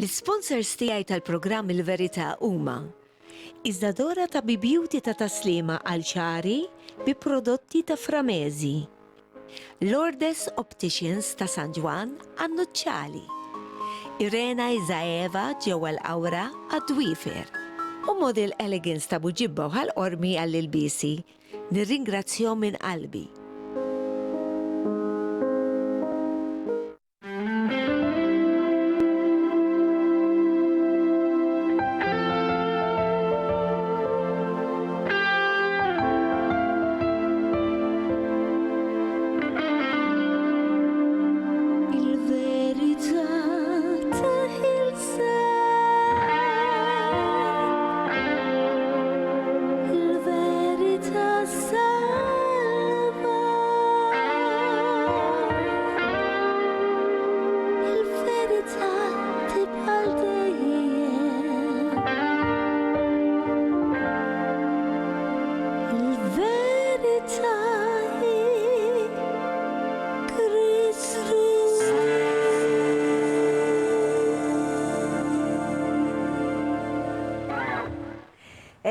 L-sponsors tiegħi tal-programm Il-Verità huma Iżdadora ta' Beauty ta' taslima għal ċari bi prodotti ta' Framezi, Lourdes Opticians ta' San Ġwan għan-Nuċċali, Irena Izaeva ġewwa l-Awra għad-Dwifer u Model Elegance ta' Buġibba u ħal-Qormi għall-ilbisi. Nirringrazzjahom minn qalbi.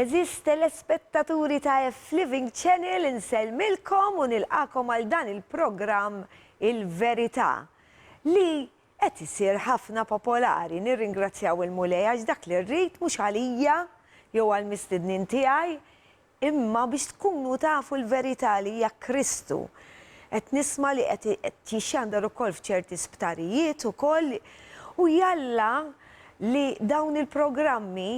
Eżis telespettaturi ta' F-Living Channel insellmilkom u nilqakom għal dan il-programm Il-Verità li qed isir ħafna popolari. Nirringrazzjaw il-Mulej għax dak li rrid mhux għalija jew għall-mistednin tiegħi imma biex tkunu tafu l-verità li hija Kristu. Qed nisma' li qed jixxandar ukoll f'ċerti sptarijiet ukoll u jalla li dawn il-programmi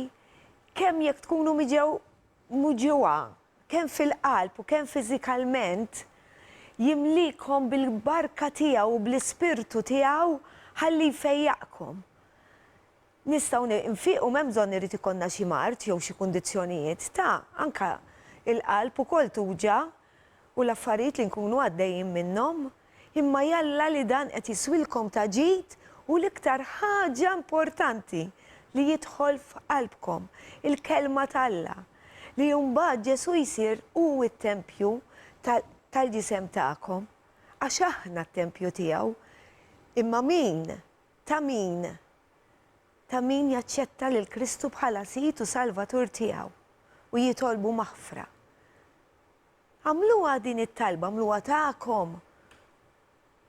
kemm jekk tkunu muġewa, kemm fil-qalb u kemm fiżikalment jimlikom bil-barka tiegħu u bl-ispirtu tiegħu ħalli jfejjaqkom. Nistgħu nfiqu m'hemm bżonn irid ikollna xi mart jew xi kundizzjonijiet ta' anke il-qalb ukoll tuġa u l-affarijiet li nkunu għaddejjin minnhom, imma jalla li dan qed jiswilkom ta' ġid u l-iktar ħaġa importanti li jidħol f'qalbkom il-kelma tal-Alla li mbagħad Ġesu jsir hu t-tempju tal-ġisem tagħkom għax aħna t-tempju tiegħu. Imma min jaċċetta lil Kristu bħala Sit u Salvatur tiegħu u jitolbu maħfra. Għamluha din it-talba, għamluha tagħkom.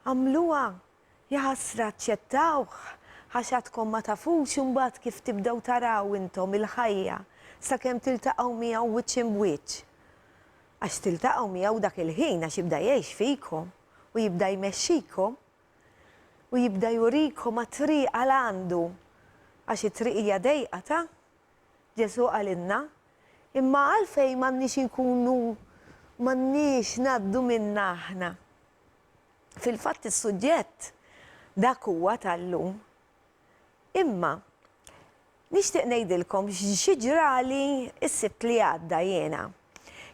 Għamluha jaħasra ċċettawh għax għadkom ma tafux imbagħad kif tibdew taraw intom il-ħajja sakemm tiltaqgħu miegħu wiċċ imwiċċ. Għax tiltaqgħu miegħu dak il-ħin għax jibda jgħix fikom u jibda jmexxikom u jibda jurikom għat-triq għal għandu għax it-triq hija dejqa ta' Ġesu qalilna imma għalfejn m'għandniex ngħaddu minnha aħna. Fil-fatt is-suġġett dak huwa tal-lum. Imma, nixtieq ngħidilkom xi ġrali s-sibt li għadda jiena.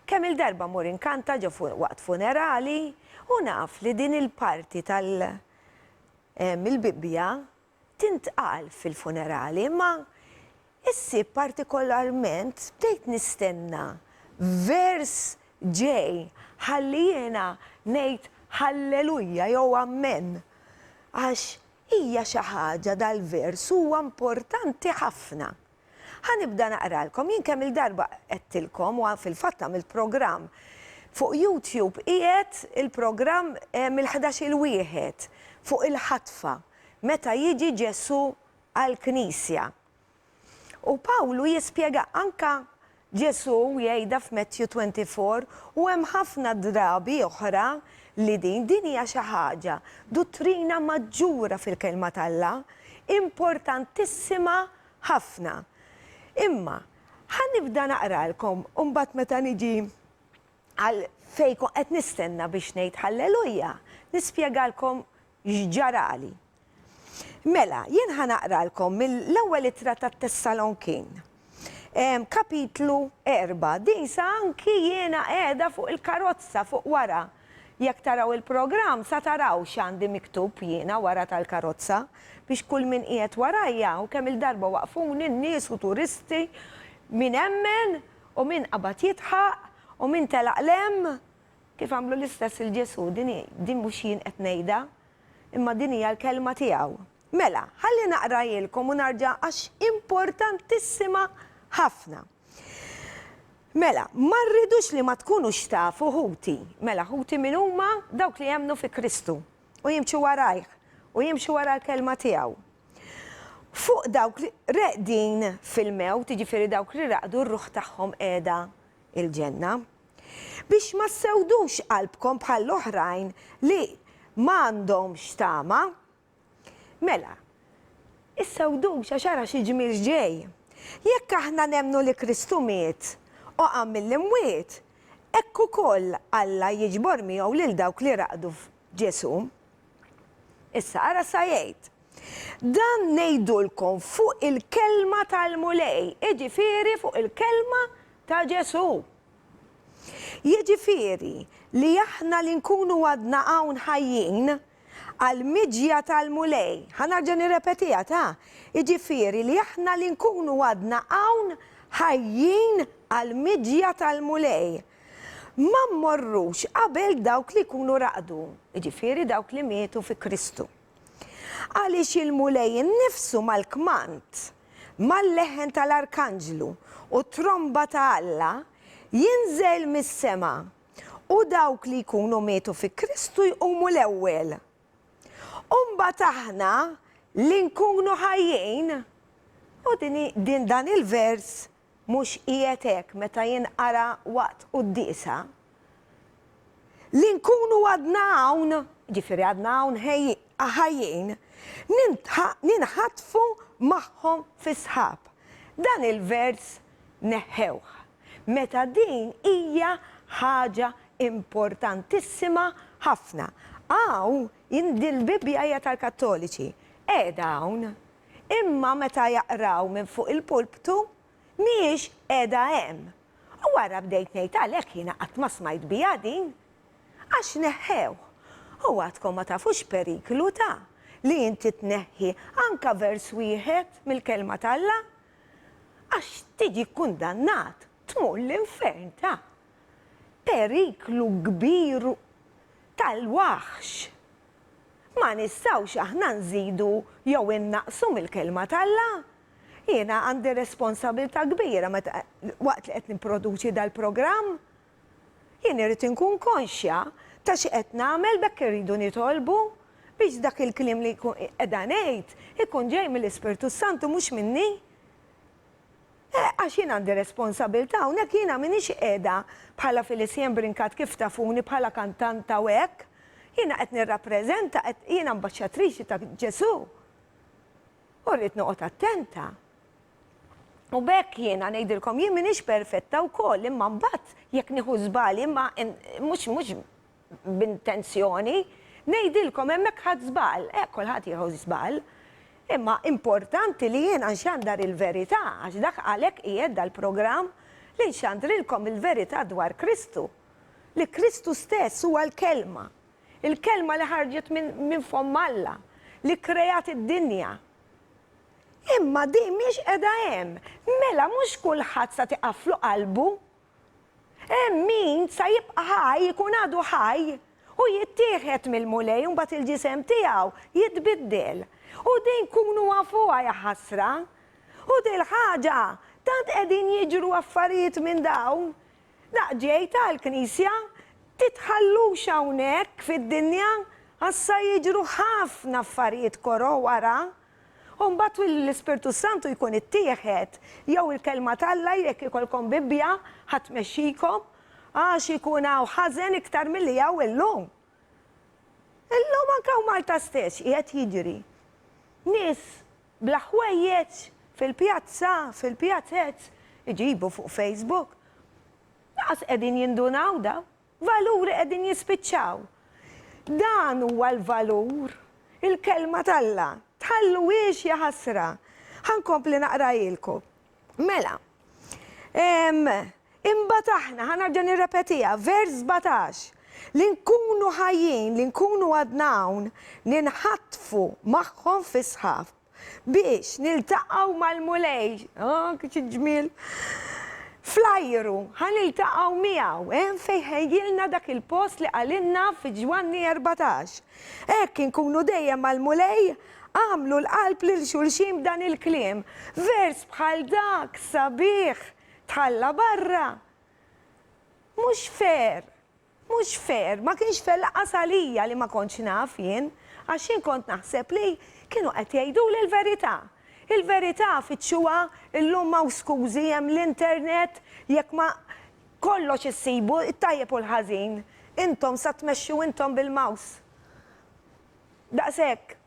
Kemm il-darba mur inkanta ġew waqt funerali u naf li din il-parti tal-Bibbja tintqal fil-funerali, imma issib partikolarment bdejt nistenna vers ġej ħalli jiena ngħid Halleluja jew Amen għax hija xi ħaġa dal-vers huwa importanti ħafna. Ħanibda naqralkom jien kemm il-darba qedtilkom u fil-fatt għamilt programm fuq YouTube qiegħed il-programm mill-11 il-wieħed fuq il-ħatfa meta jiġi Ġesu għall-Knisja. U Pawlu jispjega anke Ġesu jgħidha f'Matthew 24 u hemm ħafna drabi oħra li din hija xi ħaġa dottrina maġġura fil-kelma tal-Alla, importantissima ħafna. Imma ħanibda naqralkom u mbagħad meta niġi għal fejn qed nistenna biex ngħid Halleluja, nispjegalkom x'ġarali. Mela, jien ħanaqralkom mill-ewwel ittra tat-Tessalonkin. Kapitlu 4, din sa anki jiena qiegħda fuq il-karozza fuq wara. Jekk taraw il-programm sa taraw x'għandi miktub jiena wara tal-karozza biex kull min qiegħed warajja u kemm il-darba waqfuni n-nies u turisti min hemmen u min qabad jitħaq u min telaqlem kif għamlu l-istess il-Ġesu din mhux jien qed ngħidha imma din hija l-kelma tiegħu. Mela, ħalli naqra jilkom u narġa' għax importantissima ħafna. Mela, ma rridux li ma tkunux tafu ħuti. Mela, ħuti min huma dawk li jemnu fi Kristu u jimxu warajh u jimxu wara l-kelma tiegħu. Fuq dawk li reqdin fil-mewt, jiġifieri dawk li raqdu r-ruħ tagħhom qiegħda il-ġenna, biex ma ssewdux qalbkom bħal l-oħrajn li m'għandhomx tama. Mela, issewdux għax ara xi ġmiel ġej. Jekk aħna nemmnu li Kristu miet u qam mill-imwiet, hekk ukoll Alla jiġbor miegħu lil dawk li raqdu f'Ġesu. Issa ara sa jgħid. Dan ngħidulkom fuq il-kelma tal-mulej, jiġifieri fuq il-kelma ta' Ġesu. Jiġifieri li aħna li nkunu għadna hawn ħajjin għal-miġja tal-mulej. Ħanarġa' nirrepetiha ta' jiġifieri li aħna li nkunu għadna hawn ħajjin għal-miġja tal-mulej. Ma mmorrux qabel dawk li jkunu raqdu, jiġifieri dawk li mietu fi Kristu. Għaliex il-mulej innifsu mal-kmant, mal-leħen tal-Arkanġlu u tromba ta' Alla jinżel mis-sema u dawk li jkunu mietu fi Kristu jqumu l-ewwel. Mbagħad aħna li nkunu ħajjin, u din dan il-vers mhux qiegħed hekk meta jinqara waqt qudiesa. Li nkunu għadna hawn, ġifieri għadna hawn ħajjin, ninħatfu magħhom fi sħab. Dan il-vers neħħewh. Meta din hija ħaġa importantissima ħafna. Dil-Bibja hija tal-Kattoliċi, qiegħda hawn. Imma meta jaqraw minn fuq il-pulptu, mhijiex qiegħda hemm. U wara bdejt ngħid għalhekk jiena qatt ma smajt biha din. Għax neħħew. U għadkom ma tafux periklu ta' li inti tneħħi anka vers wieħed mill-kelma tal-Alla. Għax tiġi kundannat, tmur l-infern ta' periklu kbir tal-waħx. Ma nistgħux aħna nżidu jew innaqsu mill-kelma tal-Alla. Jiena għandi responsabilità kbira waqt li qed nipproduċi dal-programm. Jien irid inkun konxja ta' xi qed nagħmel bekk irridu nitolbu biex dak il-kliem li qiegħda ngħid ikun ġej mill-Ispirtu Santu mhux minni. Għax jien għandi responsabilità hawnhekk jiena m'iniex qiegħda bħala Felicien Brinkat kif tafuni bħala kantanta u hekk. Jiena qed nirrappreżenta, jiena ambaxxatriċi ta' Ġesu. U rrid noqgħod attenta. U bekk jiena ngħidilkom jien m'iniex perfetta wkoll, imma mbagħad jekk nieħu żball imma mhux b'intenzjoni, ngħidilkom hemmhekk ħadd żball, kulħadd jieħu żball. Imma importanti li jiena nxandar il-verità, għax dak għalhekk qiegħed dal-programm li nxandrilkom il-verità dwar Kristu. Li Kristu stess huwa l-kelma. Il-kelma li ħarġet minn fomm Alla, li krejat id-dinja. Imma di mhix qiegħda hemm. Mela mhux kulħadd sa tiqaflu qalbu. Hemm min sa jibqa' ħaj, jkun għadu ħaj u jittieħed mill-mulej u mbagħad il-ġisem tiegħu jitbiddel. U din kunu għafuha ja ħasra. U din ħaġa tant qegħdin jiġru affarijiet minn dawn. Ġej tal-Knisja titħallux hawnhekk fid-dinja għassa jiġru ħafna affarijiet koro wara. U mbagħad l-Ispirtu Santu jkun ittieħed jew il-kelma tal-Alla jekk ikolkom Bibbja ħadd tmexxikom għax ikun hawn ħażen iktar milli hawn illum. Illum anke Malta stess qiegħed jiġri. Nies bla ħwejjeġ fil-pjazza, fil-pjazzett, iġibu fuq Facebook. Naqas qegħdin jindunaw daw, valuri qegħdin jispiċċaw. Dan huwa l-valur, il-kelma tal-Alla. Tħallu wiex ja ħasra. Ħankompli naqrajilkom. Mela, imbagħad aħna ħanerġa' nirrepetiha, vers 17. Li nkunu ħajjin, li nkunu għadna hawn, ninħatfu magħhom fi sħab biex niltaqgħu mal-mulej. Kif ġmiel. Flajru, ħaniltaqgħu miegħu, fejn ħejjilna dak il-post li qalilna fi Ġwanni 14. Hekk inkunu dejjem mal-mulej għamlu l-qalb lil xulxin b'dan il-kliem. Vers bħal dak, sabiħ, tħalla barra. Mhux fair, mhux fair, ma kienx fel-laqas għalija li ma kontx naf jien, għax jien kont naħseb li kienu qed jgħiduli l-verità. Il-verità fitxuha illum ma' skużi hemm l-internet jekk ma kollox issibu it-tajjeb u l-ħażin. Intom sa tmexxu intom bil-maws. Daqshekk.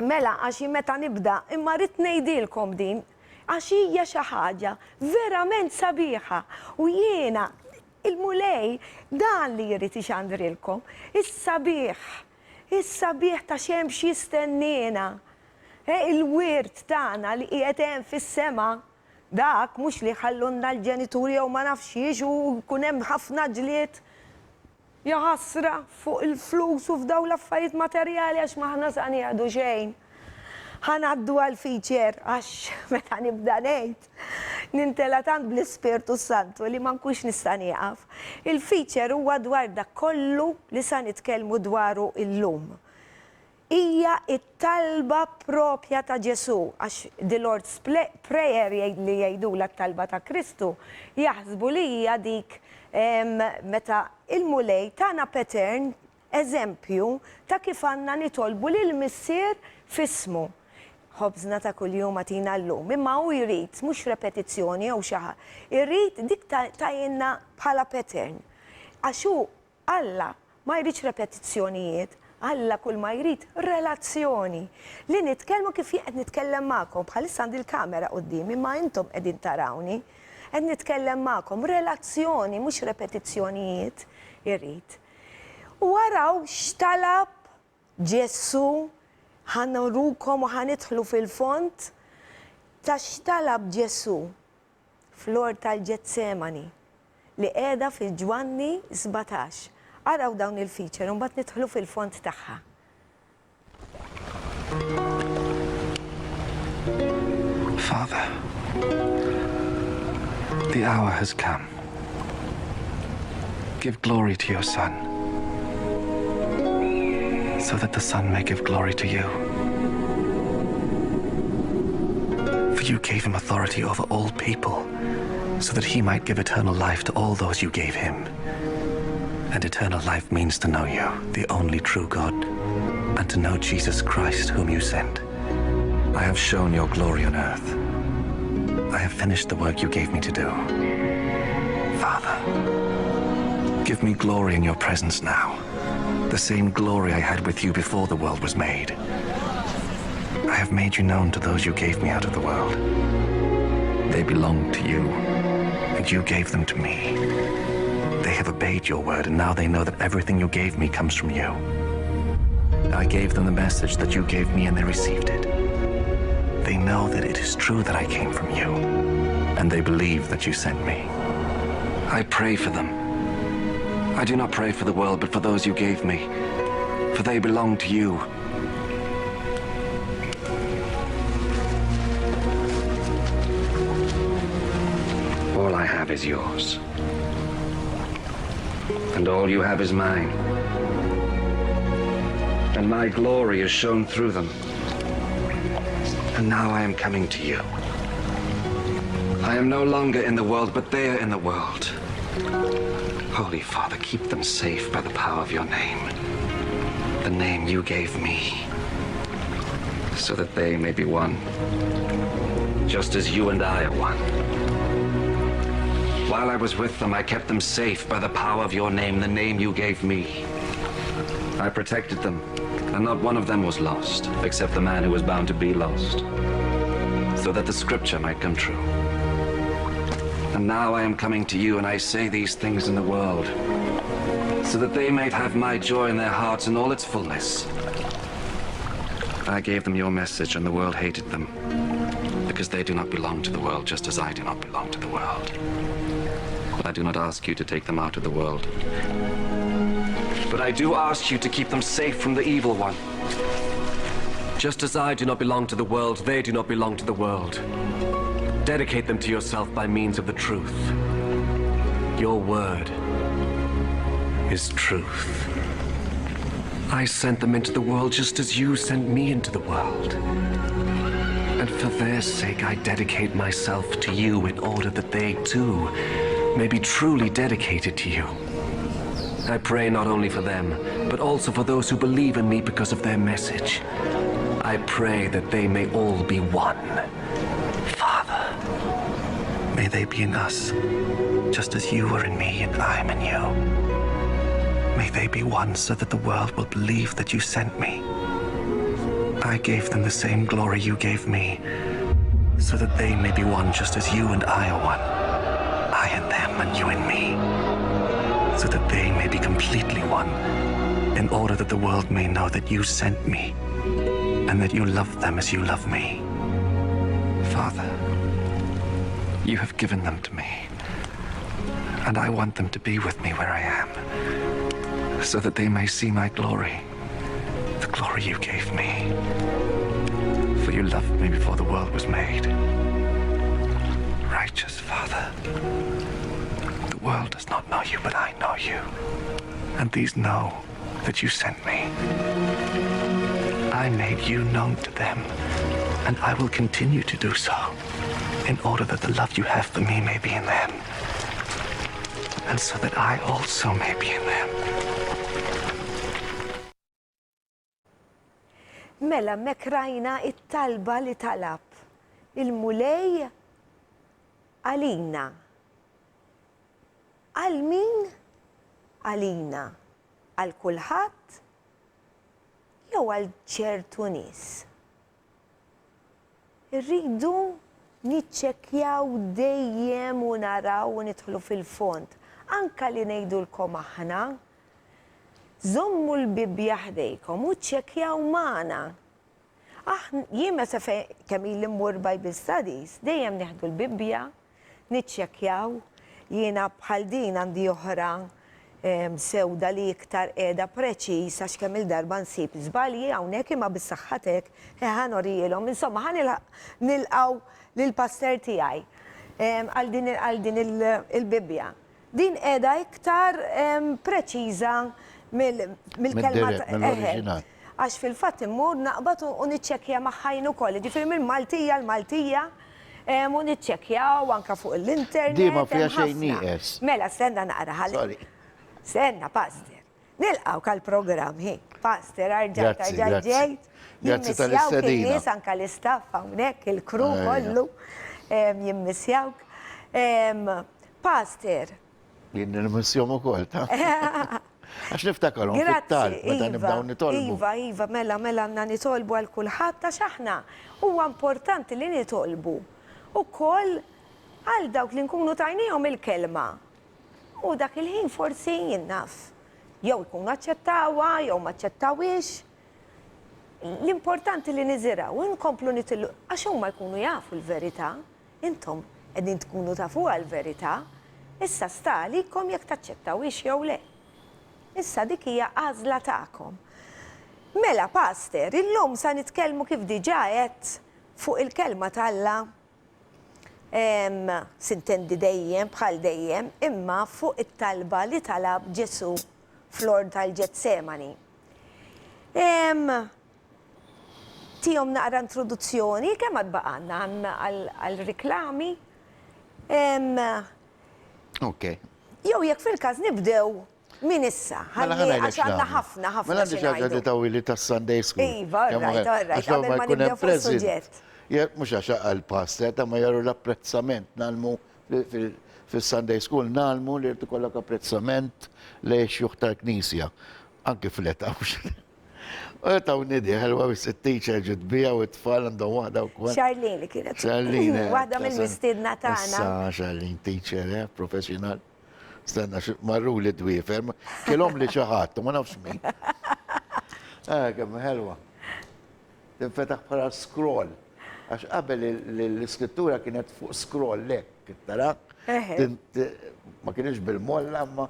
Mela għax meta nibda imma rrid ngħidilkom din għax hija xi ħaġa verament sabiħa u jiena il-mulej dan li jrid ixandrilkom. Is-sabiħ ta' xemx jistennina. Il-wirt tagħna li qiegħed hemm fis-sema dak mhux li ħallunna l-ġenituri jew ma nafx xiex u jkun hemm ħafna ġlied jaħasra fuq il-flus u f'daw l-affarijiet materjali għax maħna sa nieħdu xejn. Ħanaddu għal-feature għax meta nibda ngħid nintela tant bl-Ispirtu Santu li ma nkunx nista' nieqaf. Il-feature huwa dwar dak kollu li sa nitkellmu dwaru illum. Hija it-talba propja ta' Ġesu, għax the Lord's Prayer li jgħidula t-talba ta' Kristu, jaħsbu li hija dik meta il-mulej tagħna pattern, eżempju ta' kif għandna nitolbu lil missier fismu. Ħobżna ta' kuljum għatina llum, imma hu jrid mhux repetizzjoni jew xi ħaġa. Irrid dik tajinna bħala pattern. Għax hu Alla ma jridx repetizzjonijiet. Alla kull ma jrid relazzjoni. Li nitkellmu kif qed nitkellem magħkom bħalissa għandi l-kamera qudiemi imma intom qegħdin tarawni. Qed nitkellem magħkom relazzjoni mhux repetizzjonijiet irrid. U waraw x'talab Ġesu ħanrukom u ħanidħlu fil-font ta' x'talab Ġesu fl-ort tal-Ġetsemani li qiegħda fil-Ġwanni 17. Araw dawn il-feature, un bat nidħlu fil-font tagħha. Father, the hour has come. Give glory to your Son, so that the Son may give glory to you. For you gave him authority over all people, so that he might give eternal life to all those you gave him. And eternal life means to know you, the only true God, and to know Jesus Christ, whom you sent. I have shown your glory on earth. I have finished the work you gave me to do. Father, give me glory in your presence now, the same glory I had with you before the world was made. I have made you known to those you gave me out of the world. They belong to you, and you gave them to me. They have obeyed your word, and now they know that everything you gave me comes from you. I gave them the message that you gave me, and they received it. They know that it is true that I came from you, and they believe that you sent me. I pray for them. I do not pray for the world, but for those you gave me, for they belong to you. All I have is yours. And all you have is mine. And my glory is shown through them. And now I am coming to you. I am no longer in the world, but they are in the world. Holy Father, keep them safe by the power of your name. The name you gave me. So that they may be one. Just as you and I are one. While I was with them, I kept them safe by the power of your name, the name you gave me. I protected them, and not one of them was lost, except the man who was bound to be lost, so that the scripture might come true. And now I am coming to you, and I say these things in the world, so that they might have my joy in their hearts in all its fullness. I gave them your message, and the world hated them, because they do not belong to the world, just as I do not belong to the world. But I do not ask you to take them out of the world. But I do ask you to keep them safe from the evil one. Just as I do not belong to the world, they do not belong to the world. Dedicate them to yourself by means of the truth. Your word is truth. I sent them into the world just as you sent me into the world. And for their sake, I dedicate myself to you in order that they, too, may be truly dedicated to you. I pray not only for them, but also for those who believe in me because of their message. I pray that they may all be one. Father, may they be in us, just as you are in me and I am in you. May they be one so that the world will believe that you sent me. I gave them the same glory you gave me, so that they may be one just as you and I are one. I and them and you and me, so that they may be completely one, in order that the world may know that you sent me, and that you love them as you love me. Father, you have given them to me, and I want them to be with me where I am, so that they may see my glory, the glory you gave me. For you loved me before the world was made. Righteous Father, the world does not know you, but I know you, and these know that you sent me. I made you known to them, and I will continue to do so, in order that the love you have for me may be in them, and so that I also may be in them. Mela mekrajna it-talba li talab il-mulej għalina. Għal min? Għalina. Għal kulħadd? Jew għal ċertu nies. Irridu niċċekkjaw dejjem u naraw u nidħlu fil-fond. Anka li ngħidulkom aħna, żommu l-Bibja ħdejkom u ċċekkjaw magħna. Jien meta kemm ili mmur Bible Studies, dejjem nieħdu l-Bibja, niċċekkjaw, jiena bħal din għandi oħra sewda li iktar qiegħda preċiż għax kemm il-darba nsib żbalji hawnhekk imma bis-saħħatek ħanorijilhom. Insomma nilqgħu lill-paster tiegħi għal din il-Bibja. Din qiegħda iktar preċiża mill-kelma mill-oriġinal. Għax fil-fatt immur naqbad u niċċekkja maħħajn ukoll, ġifieri mill-Maltija l-Maltija u niċċekkjaw anke fuq l-internet. Di ma fiha xejn nieqes. Mela stenna naqra ħalli. Sorry. Senna, Pastor. Nilqgħu kal-programm hi. Pastor Grazzi, grazzi. ġejt. Grazzi Jimmissjawk tal-istedina. in-nies anke l-istaff hawnhekk, il-kru kollu. Jimmissjawk. Pastor. Jien nil-missjom ukoll, ta' għax niftakarhom fit-talb meta nibdew nitolbu. Iva, mela għandna nitolbu għal kulħadd ta' x'aħna. Huwa importanti li nitolbu. Ukoll għal dawk li nkunu tajnihom il-kelma. U dak il-ħin forsi jinnaf. Jew ikunu aċċettawha, jew ma aċċettawiex. L-importanti li niżiraw, inkomplu nitillu, għax huma jkunu jafu l-verità. Intom qegħdin tkunu tafuha l-verità. Issa stalikom jekk taċċettawiex jew le. Issa dik hija għażla tagħkom. Mela, Pastor, illum sa nitkellmu kif diġà qed fuq il-kelma tal-Alla sintendi dejjem bħal dejjem, imma fuq it-talba li talab Ġesu fl-ord tal-Ġetsemani. Tihom naqra introduzzjoni kemm għad baqgħna għall-riklami. Ok. Jew jekk fil-każ nibdew min issa, għax għandna ħafna Mela għandi xaġa li tawili tas-Sunday School. Iva, orrajt, qabel ma nibdew fuq is-suġġett. Mux għaxa għal-pastor, ta' ma jaru l-apprezzament, nalmu fil-Sunday School, nalmu li rtu kollok apprezzament li xjuħ tal-Knisja, anki fil-età. U ta' unidi, ħelwa bis il-teacher ġudbija u t-tfal għandhom wahda u kwa. Charlene li kienet. Charlene. Waħda mill-mistidna tagħna. Charlene, teacher, professional. Stanna, marru li d-wifer, kellhom li ċaħat, ma nafx min. Kemm ħelwa. Tinfetaħ bħala scroll. Għax qabel l-iskrittura kienet fuq scroll lek, tara? Ma kienx bil-molla, ma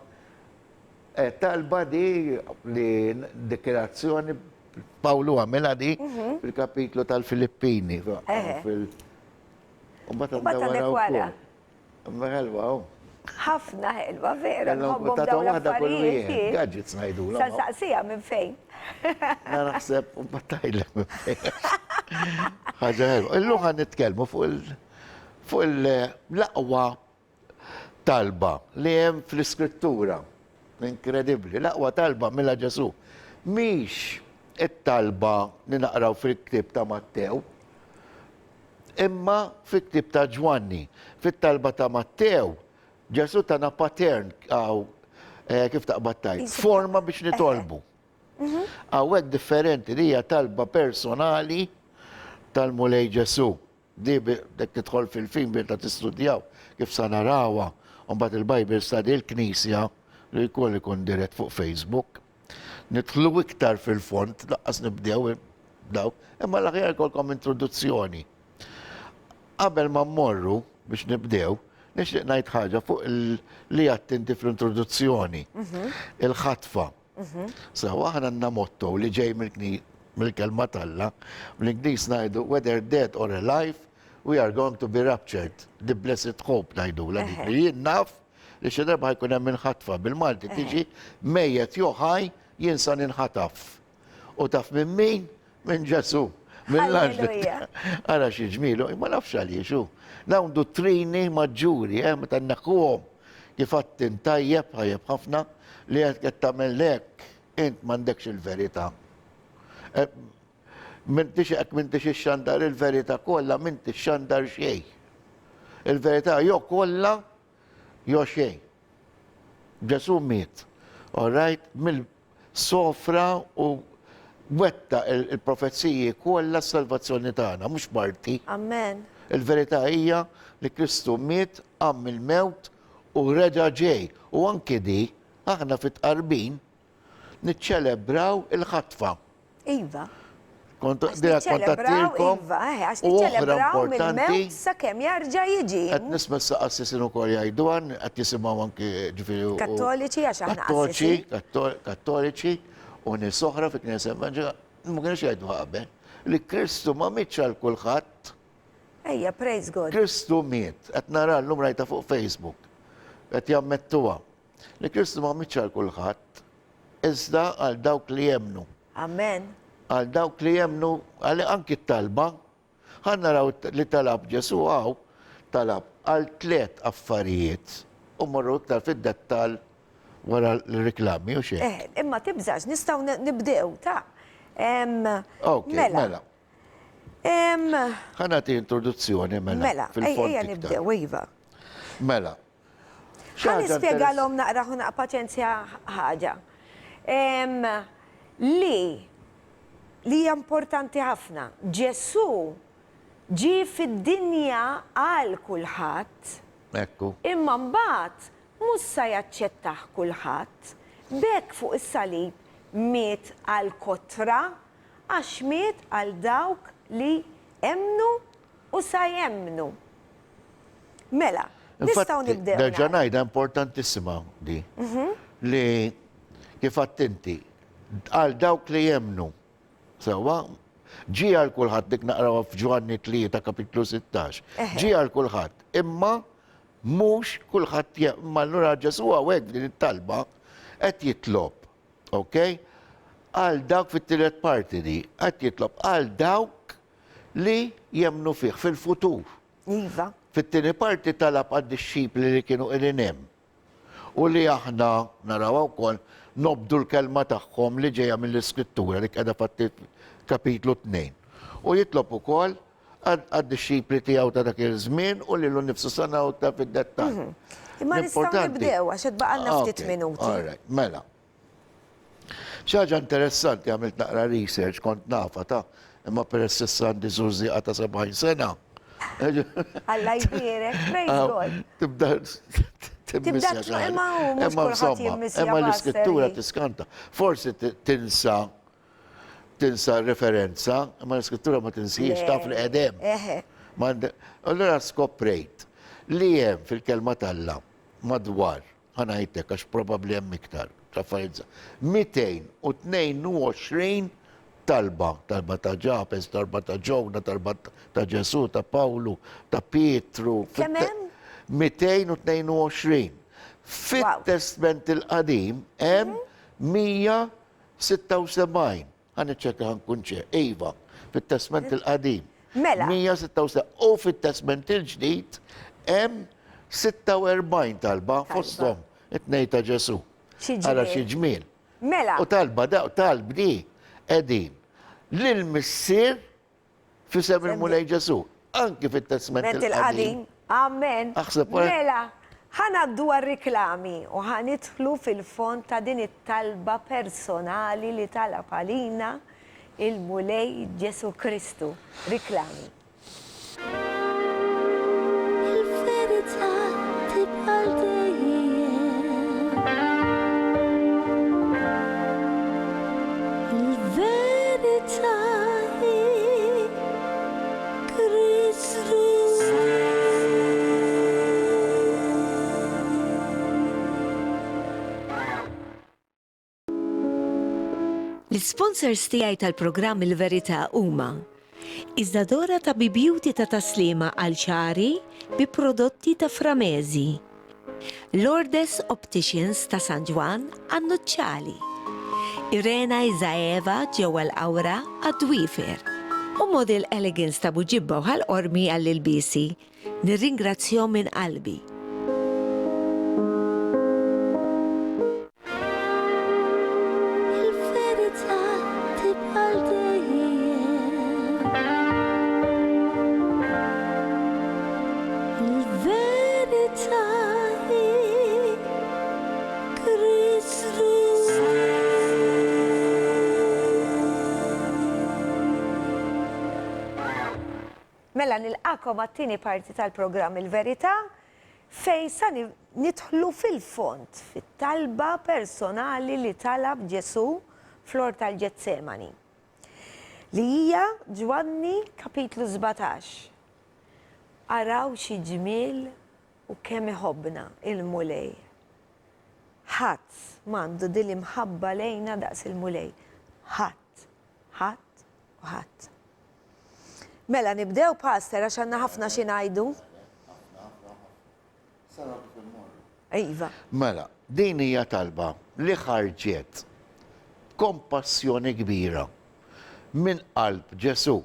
talba di li dikirazzjoni Pawlu għamela di fil-kapitlu tal-Filippini. Mbagħad għandha wara. Ħelwa, ħafna ħelwa, vera, Kellhom nħobbhom kuntata dawn waħda kull wieħed, l-affarijiet. gadgets ngħidulhom. Sa saqsija minn fejn. Naħseb u battajlek. Ħaġa ħelwa. Illum ħan nitkellmu fuq l-aqwa talba li hemm fl-iskrittura. Inkredibbli, l-aqwa talba milla Ġesu. Mhix it-talba li naqraw fil-ktieb ta' Mattew, imma fil-ktieb ta' Ġwanni. Fit-talba ta' Mattew, Ġesu tana pattern kif taqbad tajt, forma biex nitolbu. Għawek differenti, li hija talba personali tal-mulej Ġesu. Di dek tidħol fil-film bil ta' tistudjaw kif sa narawa, mbagħad il-Bible study l-Knisja li jkun ikun dirett fuq Facebook. Nidħlu iktar fil-font, laqqas nibdew daw, imma l-aħjar kolkom introduzzjoni. Qabel ma mmorru biex nibdew, nixtieq ngħid ħaġa fuq li għattinti fl-introduzzjoni. Il-ħatfa. Sawa aħna għandna motto li ġej mill-kelma Alla, bl-Ingliż ngħidu whether dead or alive, we are going to be raptured. The blessed hope ngħidula dik li jien naf li xi darba ħajkun hemm inħatfa bil-Malti tiġi mejjed jew ħaj jien sa ninħataf. U taf minn min? Minn Ġesu. Halleluja. Ara xi ġmielu, ma nafx għaliex hu. Dawn dottrini maġġuri, meta nneħħuhom kif għattin tajjeb ħafna li qed tagħmel lek int m'għandekx il-verità. M'intix ix-xandar il-verità kollha, m'intix xandar xejn. Il-verità jew kollha jew xejn. Ġesu miet. All right, mill-sofra u wetta il-profezziji kollha s-salvazzjoni tagħna, mhux parti. Amen. Il-verità hija li Kristu miet għam il-mewt u reġa' ġej. U anke di, aħna fit-qarbin niċċelebraw il-ħatfa. Iva. Dira kontattilkom u oħra importanti. Sakemm jarġa' jiġi. Qed nisma' s-saqassisin ukoll jgħidu għan, qed jisimgħu anke ġifieri. Kattoliċi għax aħna Kattoliċi u nies oħra fil-Knisja Evanġelika ma kienx jgħidu qabel li Kristu ma mitx għal kulħadd. Ejja, praise God. Kristu miet, qed nara llum rajta fuq Facebook, qed jammettuha li Kristu ma mitx għal kulħadd, iżda għal dawk li jemnu. Amen. Għal dawk li jemnu, għal anki t-talba, ħan naraw li talab Ġesu għaw, talab għal 3 affarijiet u morru iktar fid-dettal wara l-reklami u xejn. Imma tibżax, nistgħu nibdew ta' Ok, mela. Ħanati introduzzjoni mela. Mela, ejja nibdew, iva. Mela. Ħan nispjegalhom naqra ħuna paċenzja ħaġa. Li hija importanti ħafna. Ġesu ġi fid-dinja għal kulħadd. Ekku. Imma mbagħad mhux se jaċċettaħ kulħadd. Bekk fuq is-salib miet għal kotra għax miet għal dawk li emnu u sa jemnu. Mela, nistgħu nibdew. Deġa ngħidha importantissima di. Li kif attenti għal dawk li jemnu. Sewa, ġi għal kulħadd dik naqraw f'Ġwanni 3 kapitlu 16. Ġi għal kulħadd, imma mhux kulħadd imma allura Ġesu hawnhekk din it-talba qed jitlob, ok? Għal dawk fit-tielet parti di, qed jitlob għal dawk li jemnu fih fil-futur. Iva. Fit-tieni parti talab għad-disċipli li kienu qegħdin hemm. U li aħna naraw wkoll nobdu l-kelma tagħhom li ġejja mill-Iskrittura li qiegħda fatti kapitlu 2. U jitlob ukoll għad-disċipli tiegħu ta' dak iż-żmien u lilu nnifsu sanaw ta' fid-dettall. Imma nistgħu nibdew għax qed baqalna ftit minuti. Alright, mela. Xi ħaġa interessanti għamilt naqra research kont nafa ta' imma peress issa għandi żurżieqa ta' 70 sena. Alla jbierek, praise God. Tibda timmissja imma l-iskrittura tiskanta. Forsi tinsa referenza, imma l-iskrittura ma tinsiex taf li qedem. Allora skoprejt li hemm fil-kelma Alla madwar, ħanajtek għax probabbli hemm iktar, traffarizza, 222 talba ta' Ġabez, talba ta' Ġona, talba ta' Ġesu, ta' Pawlu, ta' Pietru. Kemm hemm? 222. Fit-Testament il-qadim hemm 176. Ħaniċċekka ħankun Iva, fit-Testament il-qadim. Mela. 176. U fit-Testament il-ġdid hemm 46 talba fosthom it-tnejn ta' Ġesu. Xi Ara ġmiel. xi ġmiel. Mela. U talbdi qegħdin lil-missier fisem il-mulej Ġesu. Anki fit-Testament Ment il-qadim. il-qadim. Amen. Aħseb, Mela, ħanaddu għal-riklami u ħanidħlu fil-fond ta' din it-talba personali li talab għalina il-mulej Ġesu Kristu. Riklami. Il-verità tibqa' dejjem. Il-verità hi Kristu. L-sponsors tiegħi tal-programm Il-Verità huma Iżdadora ta' Beauty ta' taslima għal ċari bi prodotti ta' Framezi, Lourdes Opticians ta' San Juan għannuċċali, Irena Izaeva ġewwa l-Awra għad-Dwifer u Model Elegance ta' Buġibba u ħal-Qormi għall-ilbisi. Nirringrazzjahom minn qalbi. Il-verità tibqa' dejjem. Il-verità hi Kristu. Mela nilqakom għat-tieni parti tal-programm Il-Verità fejn sa nidħlu fil-fond fit-talba personali li talab Ġesu fl-Ort tal-Ġetsemani. Li hija Ġwanni kapitlu 17. Araw xi ġmiel u kemm iħobbna il-mulej. Ħadd m'għandu din imħabba lejna daqs il-mulej. Ħadd u ħadd. Mela, nibdew pastor għax għandna ħafna xi ngħidu. Iva. Mela, din hija talba li ħarġet kompassjoni kbira minn qalb Ġesu,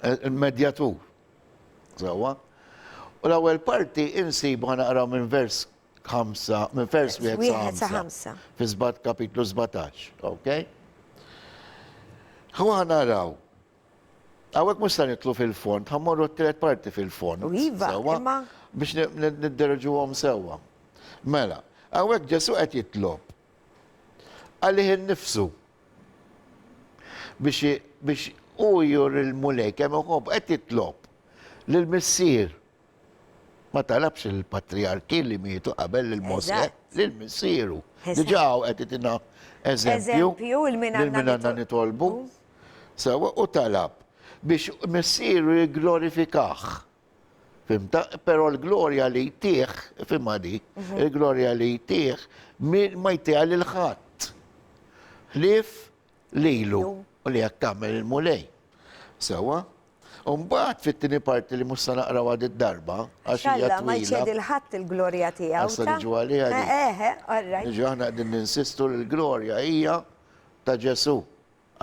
il-medjatur. Sewa? U l-ewwel parti insibu naqraw minn vers 5, minn vers 1 sa 5. Fi kapitlu 17, ok? Ħwa naraw. Għawek musta nitlu fil-fond, ħammorru t-tret parti fil-fond. U iva, imma. Biex nidderġu għom sewa. Mela, għawek Ġesu għet jitlob. Għalih nifsu. Biex u jur il-mulej, kemm uħob, għet jitlob. Lil-missier. Ma talabx il-patriarki li mietu qabel il-Mosè, lil-missieru. Diġaw għet jitina eżempju. Il-minanna nitolbu. Sewa u talab. Biex missieru jglorifikaħ. Fimta, pero l-glorja li jtieħ, fimma di, il-glorja li jtieħ, ma jtieħ l-ħadd. Lif lilu, u li jakkamel il-mulej. Sewa? Umbaħt fit-tini parti li musta naqra għad id-darba, għax hija twila. Ma jċed il-ħadd il-glorja tiegħu. Għasta niġu għalija di. All right. Niġu aħna għadin ninsistu l-glorja hija ta' Ġesu.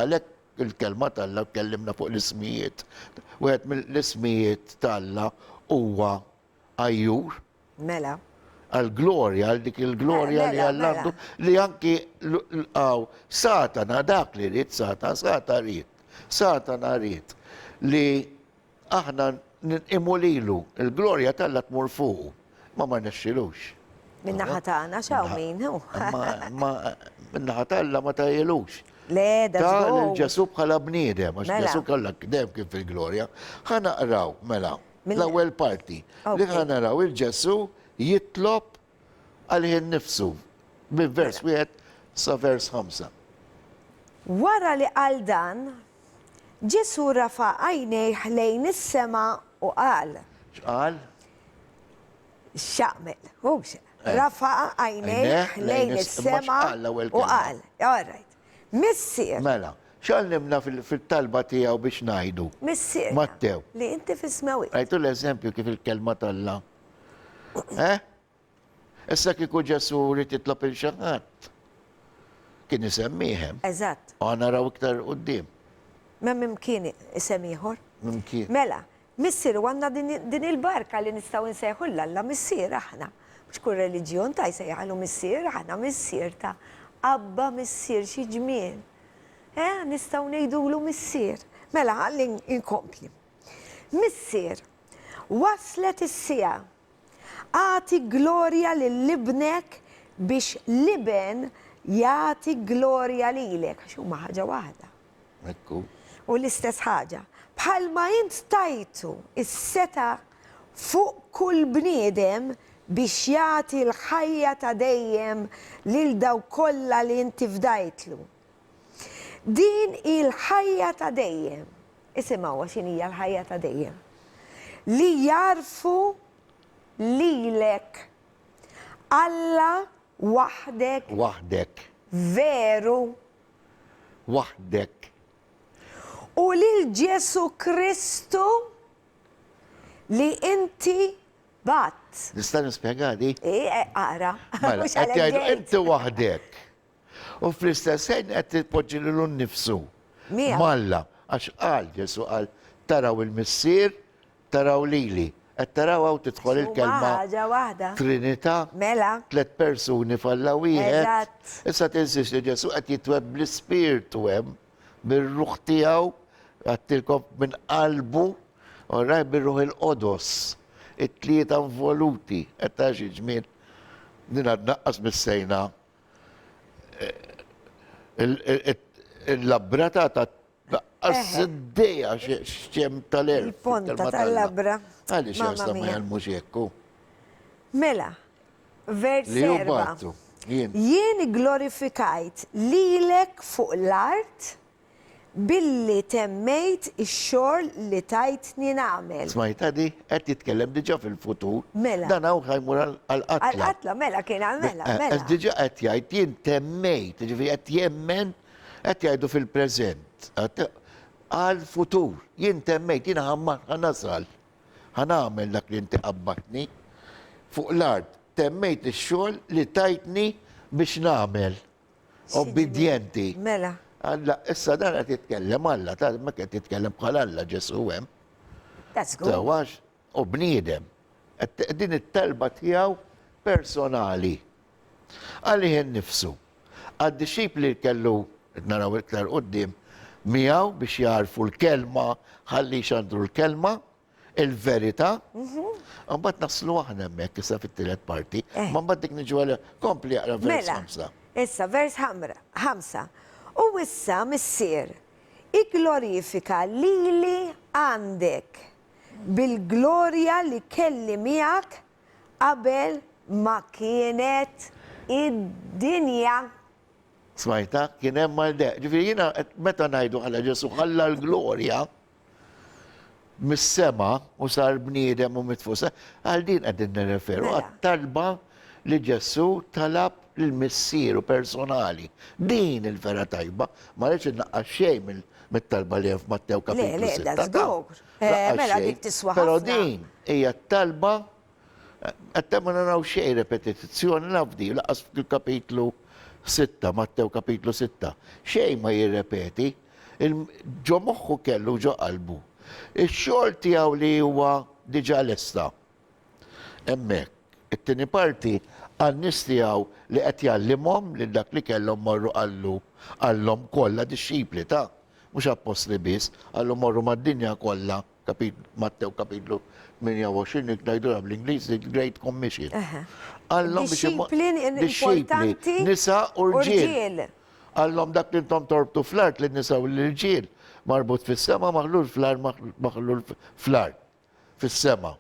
Għalek il-kelma tal-la kellimna fuq l-ismijiet. Wieħed mill-ismijiet tal-la huwa Ajjur. Mela. Għal-glorja, għal dik il-glorja li għallandu, li anki Satana, dak li rrit, Satana rrit, li aħna imulilu, il-glorja tal-la tmur fuq, ma nexxilux. Minna ħatana, xaw min, hu. Minna ħatalla ma tajjelux. Le, da l-Ġesu bħala bniedem, għax Ġesu kalla kdem kif il-glorja. ħanaqraw, mela, l-ewwel parti. Li ħanaqraw il-Ġesu jitlob għalih nifsu minn vers 1 sa vers 5. Wara li għal dan, Ġesu rafa għajnejh lejn is-sema u qal. X'qal? X'jaqmel, rafa għajnejh lejn is-sema u qal. All right. Missier. Mela, x'għallimna fil-talba tiegħu biex ngħidu? Missier. Mattew. Li inti fismewi. Għajtu l-eżempju kif il-kelma tal-la Eh? Issa kieku Ġesu rrid jitlob il-xaħat. Kien isemmiħem. Eżatt. U għana raw iktar qoddim. Ma mimkien isem ieħor. Mimkien. Mela, missier għandna din il-barka li nistgħu nsejħu l-alla missier aħna. Mhux kull reliġjon ta' jsejħalu missier, aħna missier ta' abba missier xi ġmien. Nistgħu ngħidulu missier. Mela, ħalli inkompli. Missier, waslet is-sija. Għati glorja lill-libnek biex liben jagħti glorja lilek. Għax huma ħaġa waħda. Ekku. U l-istess ħaġa. Bħalma int tajtu is-seta fuq kull bniedem biex jagħti l-ħajja ta' dejjem lil daw kollha li inti fdajtlu. Din il-ħajja ta' dejjem. Isimgħu x'inhija l-ħajja ta' dejjem. Li jarfu lilek Alla waħdek Waħdek. veru Waħdek. u lil Ġesu Kristu li inti bat. Nista' nispjegadi? Ara. Mela, Mhux qed għalhekk jgħidu ġejt. inti waħdek. U fl-istess ħin qed tpoġġi lilu nnifsu. Miegħu. Malla, għax qal Ġesu qal taraw il-missier, taraw lili. Qed taraw hawn tidħol Huma il-kelma ħaġa waħda. Trinità. Mela. 3 persuni falla wieħed. Eżatt. Issa tinsiex li Ġesu qed jitweb bl-ispirtu hemm bir-ruħ tiegħu għattilkom minn qalbu u raj bir-ruħ il-qodos. It-tlieta involuti qed taġi ġmien din għad naqqas mis-sejna il-labrata ta' naqqas id-dejja x'ċem tal-erf. Il-ponta tal-labra. Għaliex Mamma jasta ma mia. jgħalmux jekku. Mela, vers Li hu 4. battu. Jien. Jien glorifikajt lilek fuq l-art billi temmejt ix-xogħol li tajtni nagħmel. Smajta di, qed jitkellem diġà fil-futur. Mela. Dan hawn ħajmur għal-qatla. Għal-qatla, mela kien għal-mela, mela. Għax diġà qed jgħid jien temmejt, ġifieri qed jemmen qed jgħidu fil-preżent. Għal-futur, jien temmejt, jien ħanasal. Ħanagħmel dak li inti qabbatni fuq l-art. Temmejt ix-xogħol li tajtni biex nagħmel. Obbedjenti. Mela. Alla, issa dan qed jitkellem Alla, ma qed jitkellem bħal Alla Ġesu hemm. That's good. Tawax, u bniedem. Din it-talba tiegħu personali. Għalih innifsu. Għad-disċipli kellu, naraw iktar qudiem, miegħu biex jarfu l-kelma, ħalli xandru l-kelma, il-verità. Mbagħad naslu aħna hemmhekk issa fit-tielet parti, ma mbagħad dik niġu għal kompli għara vers Mela, 5. issa vers 5. U issa missier, iglorifika lili għandek bil-glorja li kelli miegħek qabel ma kienet id-dinja. Smajta, kien hemm mal-deq. Ġifieri jiena meta ngħidu ħalla Ġesu ħalla l-glorja mis-sema u sar bniedem u mitfusa, għal din qegħdin nirreferu Mela. għat-talba li Ġesu talab lill-missieru personali. Din il-vera tajba, ma rridx innaqqas xejn mit-talba li hemm f'Mattew kapitlu Le, 6. that's good. Mela dik tiswa Però ħafna. din hija talba qed ma naraw xejn repetizzjoni nafdi laqas fil-kapitlu 6, Mattew kapitlu 6. Xejn ma jirrepeti, ġo moħħu kellu ġo qalbu. Ix-xogħol tiegħu li huwa diġà lesta. Hemmhekk, it-tieni parti għan-nies tiegħu li qed jallimhom lil dak li kellhom morru għallhom kollha disċipli ta' mhux apostli biss, għallhom morru mad-dinja kollha, Mattew kapitlu 28 ngħidulha bl-Ingliż the Great Commission. Għallhom biex Importanti nisa u rġiel. Għallhom dak li intom torbtu fl-art li nisa u l-irġiel marbut fis-sema maħlul fl-art maħlul fl-art fis-sema.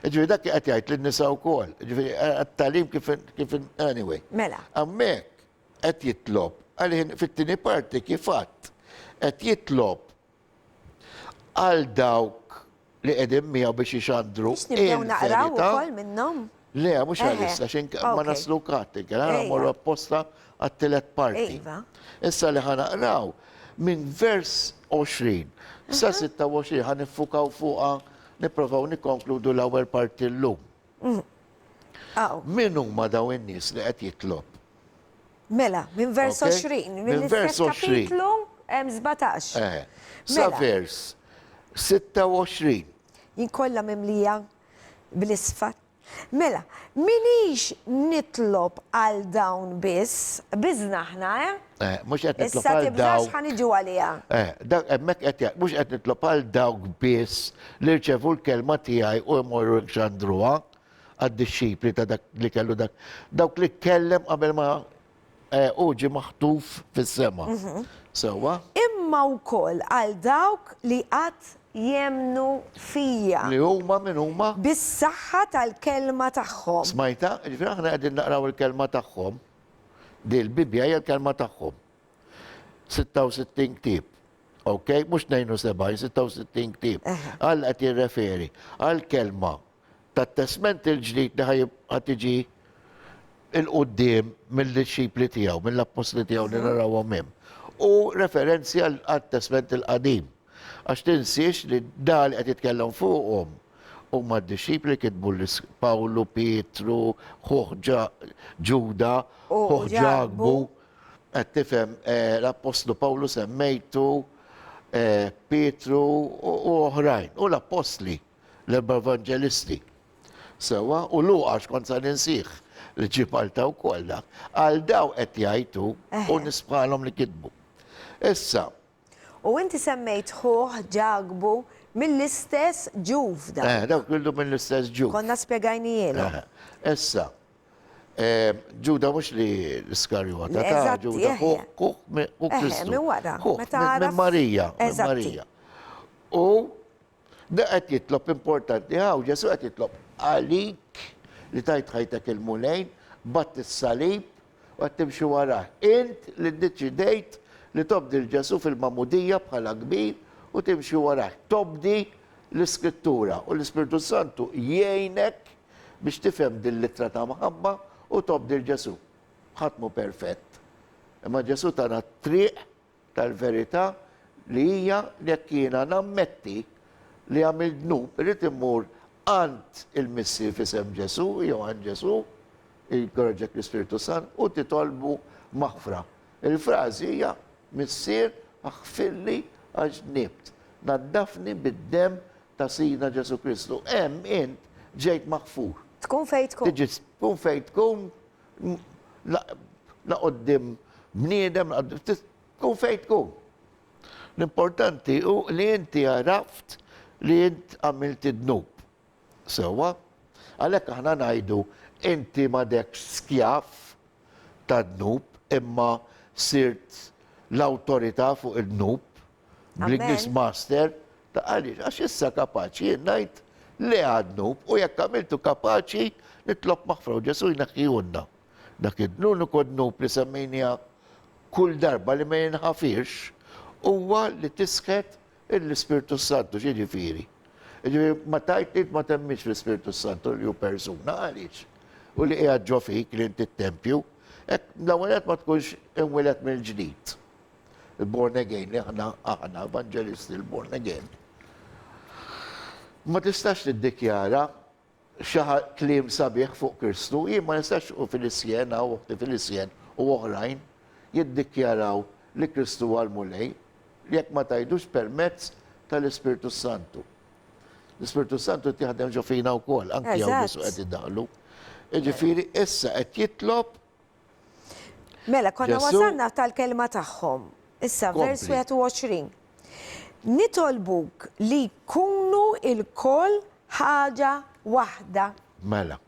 Ġifieri dak qed jgħid lin-nisa wkoll. Ġifieri għat-tagħlim kif anyway. Mela. Hemmhekk qed jitlob għalih fit-tieni parti kif għadd qed jitlob għal dawk li qegħdin miegħu biex ixandru Biex nibdew naqraw ukoll minnhom. Le, mhux għalissa, xin ma Ok. naslu katik, għana Ejja. morru apposta għat-telet parti. Ejva. Issa li ħanaqraw minn vers 20 sa 26 ħanifukaw fuqa niprofaw nikonkludu l-ewwel parti l-lum. Aw, Min huma daw in-nies li qed jitlob? mela, minn vers Ok? 20, Minn vers mill-istess 20. kapitlu, 17. Sa Mela. vers 26. Jinkolla mimlija bil-isfat. Mela, minix nitlob għal dawn biss, bizna ħna, Mux qed nitlob Issa għal tibżax dawk. ħaniġu għalija. Dak emmek mux qed nitlob għal dawk biss li rċevu l-kelma tiegħi u jmorru xandruha għad-disċipli ta' dak li kellu dak. Dawk li kellem qabel ma uġi maħtuf fis-sema. Sewa? Imma wkoll għal dawk li qatt jemnu fija. Li huma min huma? Bis-saħħa tal-kelma tagħhom. Smajta? Ġifri aħna qegħdin naqraw il-kelma tagħhom. Di l-Bibja hija l-kelma tagħhom. 66 ktib. Ok? Mhux 72, 66 ktib. Għal qed jirreferi għal kelma tat-testament il-ġdid li ħatiġi il-qoddim mill-disċipli tiegħu, mill-apostli tiegħu li narawhom hemm. U referenzi għal-testament il-qadim. Għax tinsiex li dal qed jitkellem fuqhom huma d-disċipli kitbu Pawlu, Pietru, Ġuda, Ġagbu, qed tifhem l-Apostlu Pawlu semmejtu, Pietru u oħrajn, u l-Apostli, l-Evangelisti. Sewa, u Luqax kont sa ninsih li ġibalta wkoll dak. Għal daw qed jgħidu u nisbħalhom li kitbu. Issa, U inti semmejt Ġagbu mill-istess ġuf da. daw kullu mill-istess ġu. Konna spiegajnijielu. Issa, Ġuda mux li l-Iskarjota, ta' Eżatti, Ġuda, u Kristu. Min wara, meta Minn għaraf- Marija, minn Eżatti. Marija. U da qed jitlob importanti, Ġesu qed jitlob għalik li tajt ħajtek il-mulejn, batt is-salib u qed timxi warah. Int li ddeċidejt li tobdi l-Ġesu fil-mamudija bħala kbir u timxi warah. Tobdi l-Iskrittura u l-Ispiritu Santu jgħinek biex tifhem din l-ittra ta' maħabba u tobdi l-Ġesu. ħatmu perfett. Imma Ġesu tana triq tal-verità li hija li jekk jiena nammetti li għamil dnub, irrid immur għand il-missi fisem Ġesu, jew għand Ġesu, il-korġek l-Ispiritu Sant, u titolbu maħfra. Il-frażi hija missier aħfilli għax nibt. Naddafni bid-dem ta' Sina Ġesu Kristu. Int ġejt maħfur. Tkun fejn tkun. Tiġi tkun fejn tkun la qoddim bniedem, tkun fejn tkun. L-importanti u li inti għaraft li int għamilt id-dnub. Sewa, għalhekk aħna ngħidu inti ma dekx skjaf ta' dnub imma sirt l-autorità fuq id-dnub, bl-Inglis Master, ta' għalix, għax issa kapaċi jien ngħid li għad-dnub u jekk għamiltu kapaċi nitlob maħfra u Ġesu jnaħħijunna. Dak id-dnub dnub li semmejnija kull darba li ma jinħafirx huwa li tisħet l-Ispiritu Santu, ġifieri. Ma tajt ma temmix l-Ispiritu Santu li hu persuna għalix. U li qiegħed ġo fik li inti t-tempju, l-għawelet ma tkunx imwilet mill-ġdid. Il-born again, li aħna evangelisti il-born again. Ma tistax tiddikjara xaħa klim sabiħ fuq Kristu, jien ma nistax u Filisjen, u Filisjen u oħrajn jiddikjaraw li Kristu għal-mulej, li jekk ma tajdux permezz tal-Ispiritu Santu. L-Ispiritu Santu tiħdem ġofina u kol, anki għaw bisu għed id-daħlu. Ġifiri, issa għed jitlob. Mela, konna Ġesu- wasalna tal-kelma tagħhom. Issa, vers Kompli. 21. Nitolbuk li kunu il-koll ħaġa waħda. Mela.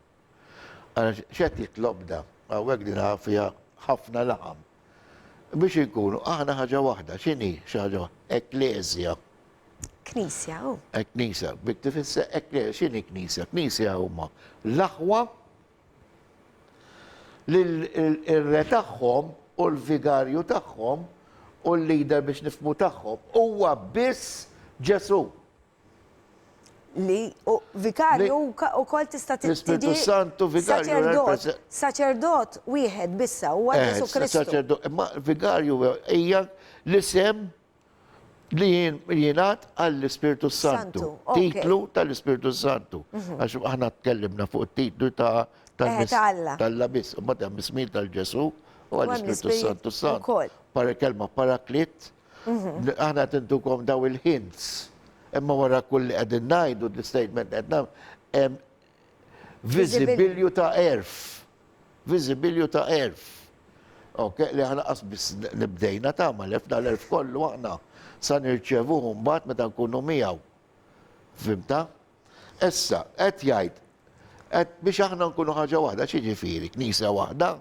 Għana xed jitlob da, għawek din fija ħafna laħam. Biex ikunu, aħna ħaġa wahda, xini xaġa wahda? Eklezja. Knisja, u. Knisja, bik tifissa eklezja, xini knisja? Knisja huma l-aħwa l-re tagħhom u l-vigarju tagħhom u l-lider biex nifmu tagħhom huwa biss Ġesu. Li vikarju u kol tista L-Ispiritu Santu vigarju. Saċerdot wieħed bissa, u Ġesu Kristu. Ma vigarju hija l-isem li jingħat għall-Ispiritu Santu. Santu, ok. Titlu tal-Ispiritu Santu. Għax aħna tkellimna fuq it-titlu Alla. tal-labis, u bada mismil tal-Ġesu u għall-Ispiritu Għall-Ispiritu Santu. ukoll. Para kelma paraklit, aħna tintukom daw il-hints. Imma wara kull għedin najdu d-statement għedna, vizibilju ta' erf. Vizibilju ta' erf. Ok, li ħana qasbis nibdejna ta' ma lefna l-erf kollu għana. Sa' nirċevuhum bat meta nkunu miegħu. Fimta? Issa, qed jgħid, biex aħna nkunu ħaġa waħda, ċiġifieri, knisja waħda,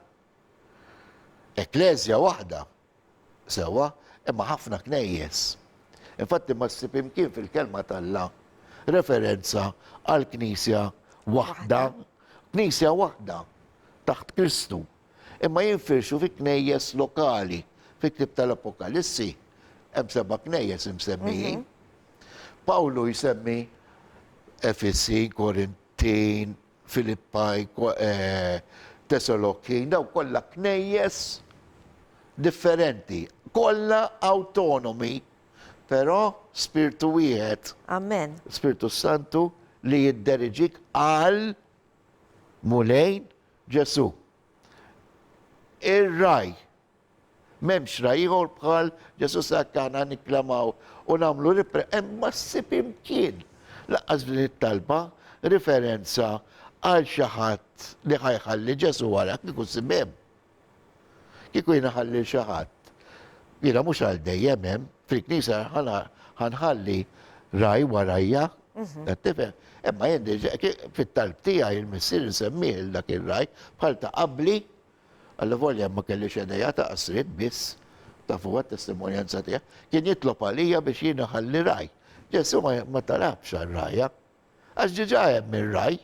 ekklesja waħda, sewa, imma ħafna knejjes. Infatti ma ssib imkien fil-kelma tal-la referenza għal knisja waħda, knisja waħda taħt Kristu. Imma jinfirxu fi knejjes lokali, fi ktib tal-Apokalissi, hemm 7 knejjes imsemmijin. Pawlu jsemmi Efesi, Korintin, Filippaj, Tesalokin, daw kollha knejjes differenti, kollha autonomi, però spiritu wieħed, Amen. Spiritu Santu li jidderiġik għal mulejn Ġesu. Ir-raj. Memx raj ieħor bħal Ġesu sakkana niklamaw u namlu imma ssib imkien. Laqqas din it-talba referenza għal xi ħadd li ħajħalli Ġesu wara kieku sibem. Kieku jinaħalli xi ħadd. Jiena mhux għal dejjem hemm, fil-Knisja ħanħalli raj warajja. Imma jien fit-talb tiegħi il-missier nsemmih dak ir-raj bħal ta' qabli, alla volja ma kellix idea ta' qasrit biss ta' fuq it-testimonjanza tiegħek, kien jitlob għalija biex jien ħalli raj. Ġesu ma talabx għal-rajja, għax ġiġa hemm ir-raj.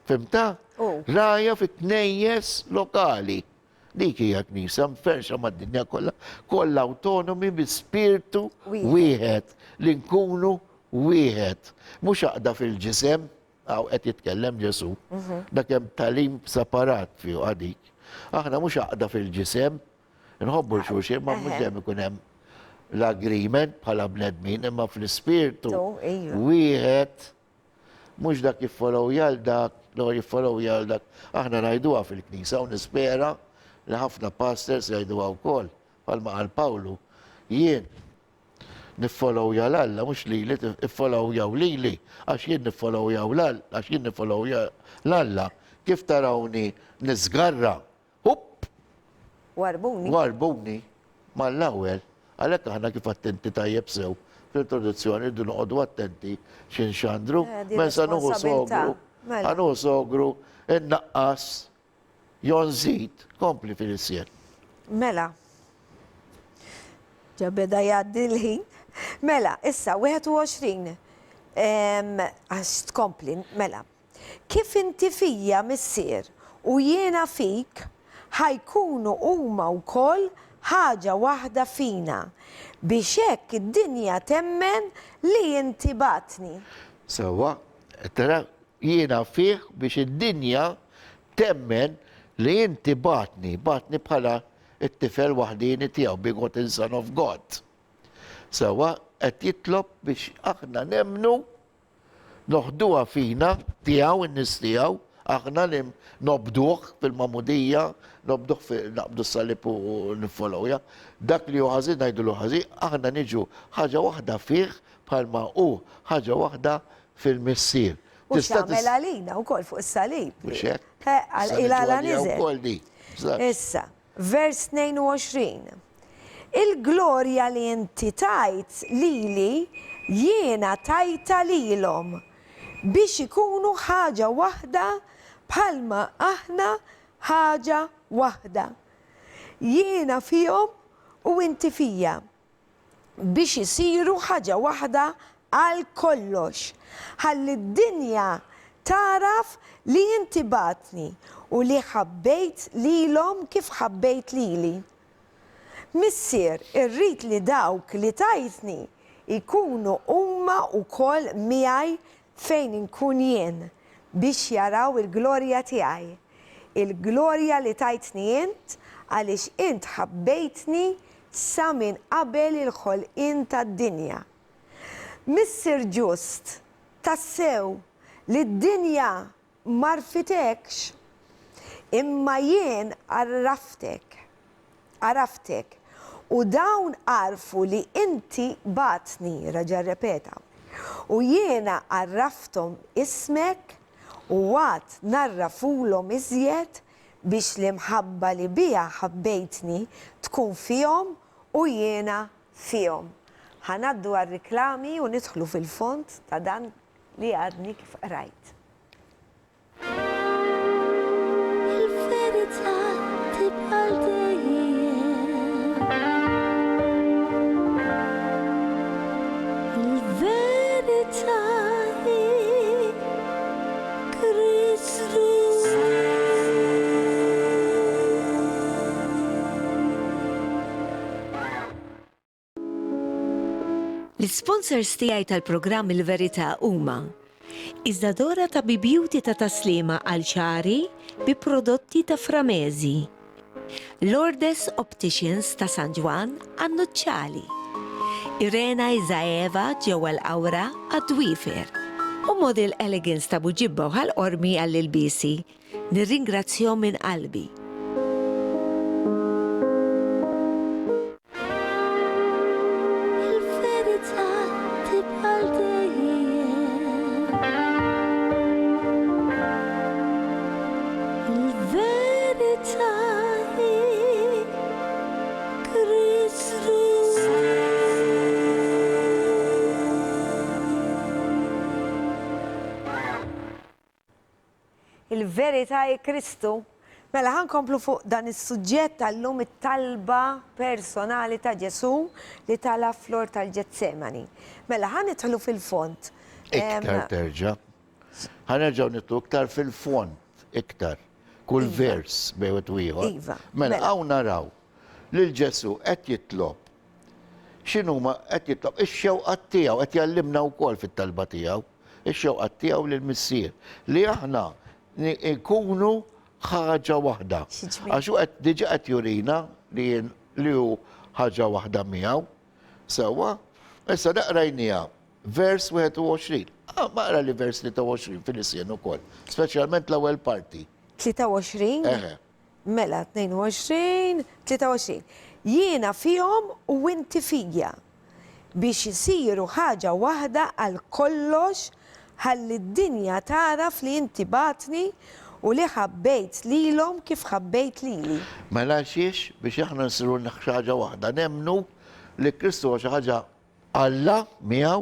Fimta? Rajja fit-knejjes lokali. Dik hija knisja mferxa mad-dinja kollha autonomi bi spiritu wieħed li nkunu wieħed. Mhux għaqda fil-ġisem, għaw qed jitkellem Ġesu, dak hemm talim separat fih għadik. Aħna mhux għaqda fil-ġisem, nħobbu xulxin, ma mhux dejjem ikun hemm l-agreement bħala bnedmin, imma fl-ispirtu wieħed mhux dak jiffollow jal dak, jiffollow jal dak. Aħna ngħiduha fil-Knisja u nispera li ħafna pastors jgħiduha wkoll, bħalma qal Pawlu, jien niffollow jaw l-Alla, mux li niffollow jaw li, għax jien niffollow jaw l-Alla, għax jien niffollow jaw l-Alla, kif tarawni nizgarra, hupp! Warbuni, mal-lawel, għalek aħna kif attenti tajjeb sew, fil-introduzzjoni dun noqogħdu attenti xin xandru, men sa nuħu sogru, għanuħu sogru, innaqqas, jonżid, kompli fil-sien. Mela, ġabeda jaddi l-ħin. Mela, issa, 21, għax tkompli, mela. Kif inti fija missier u jiena fik, ħajkunu huma wkoll ħaġa waħda fina biex hekk id-dinja temmen li inti batni. Sewa, tara jiena fih biex id-dinja temmen li inti batni bħala it-tifel waħdini tiegħu, begotten Son of God. Sewa, qed jitlob biex aħna nemnu noħduha fina tiegħu in-nies tiegħu, aħna nobduh fil-mamudija, naqbdu s-salib u nifolowja. Dak li hu ħażin ngħidu ħażin, aħna niġu ħaġa waħda fih bħalma hu ħaġa waħda fil-missier. U x'tagħmel għalina wkoll fuq is-salib. Mhux hekk? Il-għala niżel. Issa, vers 22. Il-glorja li inti tajt lili jiena tajta lilhom biex ikunu ħaġa waħda bħalma aħna ħaġa waħda. Jiena fihom u inti fija biex isiru ħaġa waħda għal kollox. Ħalli d-dinja taraf li inti batni u li ħabbejt lilhom kif ħabbejt lili. Missier, irrid li dawk li tajtni ikunu huma wkoll miegħi fejn inkun jien biex jaraw il-glorja tiegħi. Il-glorja li tajtni int għaliex int ħabbejtni sa minn qabel il-ħolqien tad-dinja. Missier ġust, tassew li d-dinja marfitekx, imma jien għaraftek, u dawn għarfu li inti batni, raġa repeta, u jiena għarraftom ismek u għat narrafulom iżjed biex li mħabba li bija ħabbejtni tkun fihom u jiena fihom. Ħanaddu għal-riklami u nidħlu fil-font ta' dan li għadni kif rajt. Il-verità tibqal dejjem. Il-verità hi Kristu. L-sponsors tiegħi tal-programm Il-Verità huma Iżdadora ta' Beauty ta' taslima għal ċari bi prodotti ta' Framezi, Lourdes Opticians ta' San Juan għan-Nuċċali, Irena Izaeva ġewwa l-Awra għad-Dwifer u Model Elegance ta' Buġibba u ħal-Qormi għall-ilbisi. Nirringrazzjahom minn qalbi. Il-verità tibqal dejjem. Il-verità hi Kristu. Il-verità hi Kristu. Mela ħankomplu fuq dan is-suġġett tal-lum it-talba personali ta' Ġesu li tala flor tal-Ġetsemani. Mela ħanidħlu fil-font. Iktar terġa. Ħanerġaw nitlu iktar fil-font, iktar. Kull vers bewet wieħor. Iva, Mela mela. hawn naraw li l-Ġesu qed jitlob. X'inhuma qed jitlob? Ix-xewqat tiegħu qed jallimna wkoll fit-talba tiegħu. Ix-xewqat tiegħu lill-missier li aħna nkunu ħaġa waħda. Xiġri? Għax qed diġà qed jurina li hu ħaġa waħda miegħu. Sewwa, issa naqrajnija vers 21. Maqra li vers 23 fil-isjen ukoll, speċjalment l-ewwel parti. 23? Eħe. Mela 22, 23. Jiena fihom u inti fija biex isiru ħaġa waħda għal kollox ħalli d-dinja taraf li inti batni u li ħabbejt lilhom kif ħabbejt lili. Mela xiex biex aħna nsiru ħaġa waħda, nemnu li Kristu xi ħaġa Alla miegħu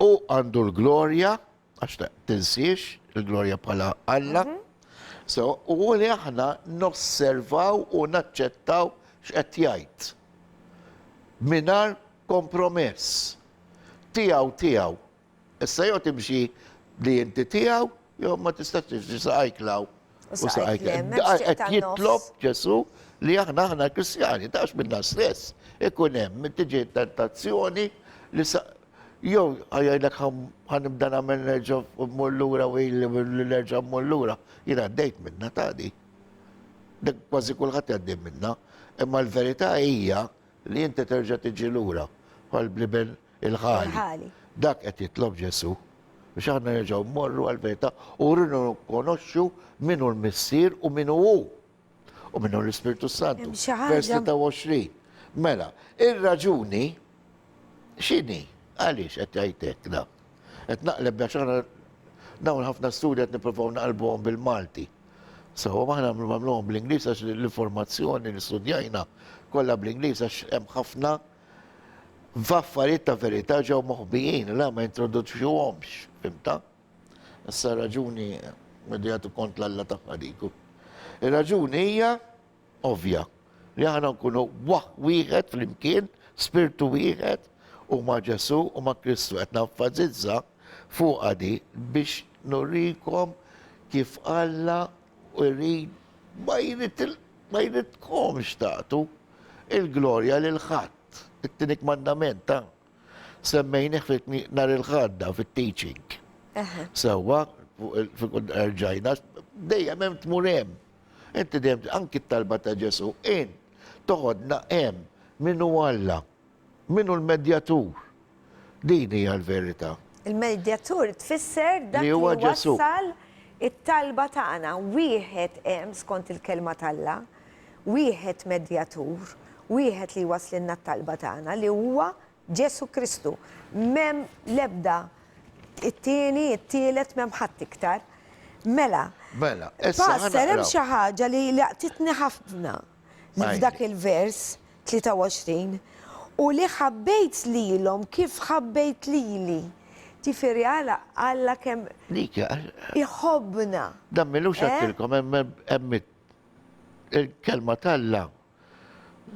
u għandu l-glorja, għax tinsiex il-glorja bħala Alla. So, u li aħna nosservaw u naċċettaw x'qed jgħid. Minar kompromess. Tiegħu. Issa jew timxi li inti tiegħu, jew ma tistax timxi saqajklaw. U saqajklem, hemmx Qed tan-nofs. jitlob Ġesu li aħna Kristjani, tax minna stess. Ikun hemm tiġi tentazzjoni li jew għajlek ħanibda nagħmel nerġa' mmur lura u li nerġa' mmur lura. Jiena għaddejt minna tadi. Dak kważi kulħadd għaddej minna. Imma l-verità hija li inti terġa' tiġi lura bħal bliben il-ħali. Il-ħali. Dak qed jitlob Ġesu biex aħna nerġgħu mmorru għall-verità u rikonoxxu minnu l-missier u minnu hu. U minnu l-Ispiritu Santu. Hemm xi ħaġa- Vers 23. Mela, ir-raġuni x'inhi? Għaliex qed jgħidlek da? Qed naqleb biex aħna dawn ħafna studji qed nippruvaw naqlbuhom bil-Malti. So, aħna nagħmluhom bl-Ingliż għax l-informazzjoni li studjajna kollha bl-Ingliż għax hemm ħafna f'affarijiet ta' verità ġew moħbijin, la ma introduċjuhomx, fimta? Issa raġuni medjatu kont l-alla tagħha diku. Ir-raġuni hija ovvja li aħna nkunu wieħed flimkien, spiritu wieħed u ma' Ġesu u ma' Kristu qed naffażizza fuq għadi biex nurikom kif Alla jrid ma jridkomx tagħtu il-glorja lil ħadd. It-tinik mandament, semmejnih nar il-ħadda fit-teaching. Sewwa, rġajna, dejjem hemm tmur hemm. Inti dejjem anki t-talba ta' Ġesu, toħodna hemm Minu Alla, minu l-medjatur. Din hija l-verità. Il-medjatur tfisser dak Li li huwa Ġesu. wassal it-talba tagħna. Wieħed hemm skont il-kelma talla, wieħed medjatur, wieħed li waslinna t-talba tagħna li huwa Ġesu Kristu. Mem lebda it-tieni, it-tielet mem ħadd iktar. Mela, Mela, issa Pastor, hemm ħanaqraw. xi ħaġa li laqtitni ħafna li Ajde. f'dak il-vers 23 u li ħabbejt lilhom kif ħabbejt lili. Tifiri Alla kemm Dika, iħobbna. dan milux għattilkom, hemm il-kelma talla.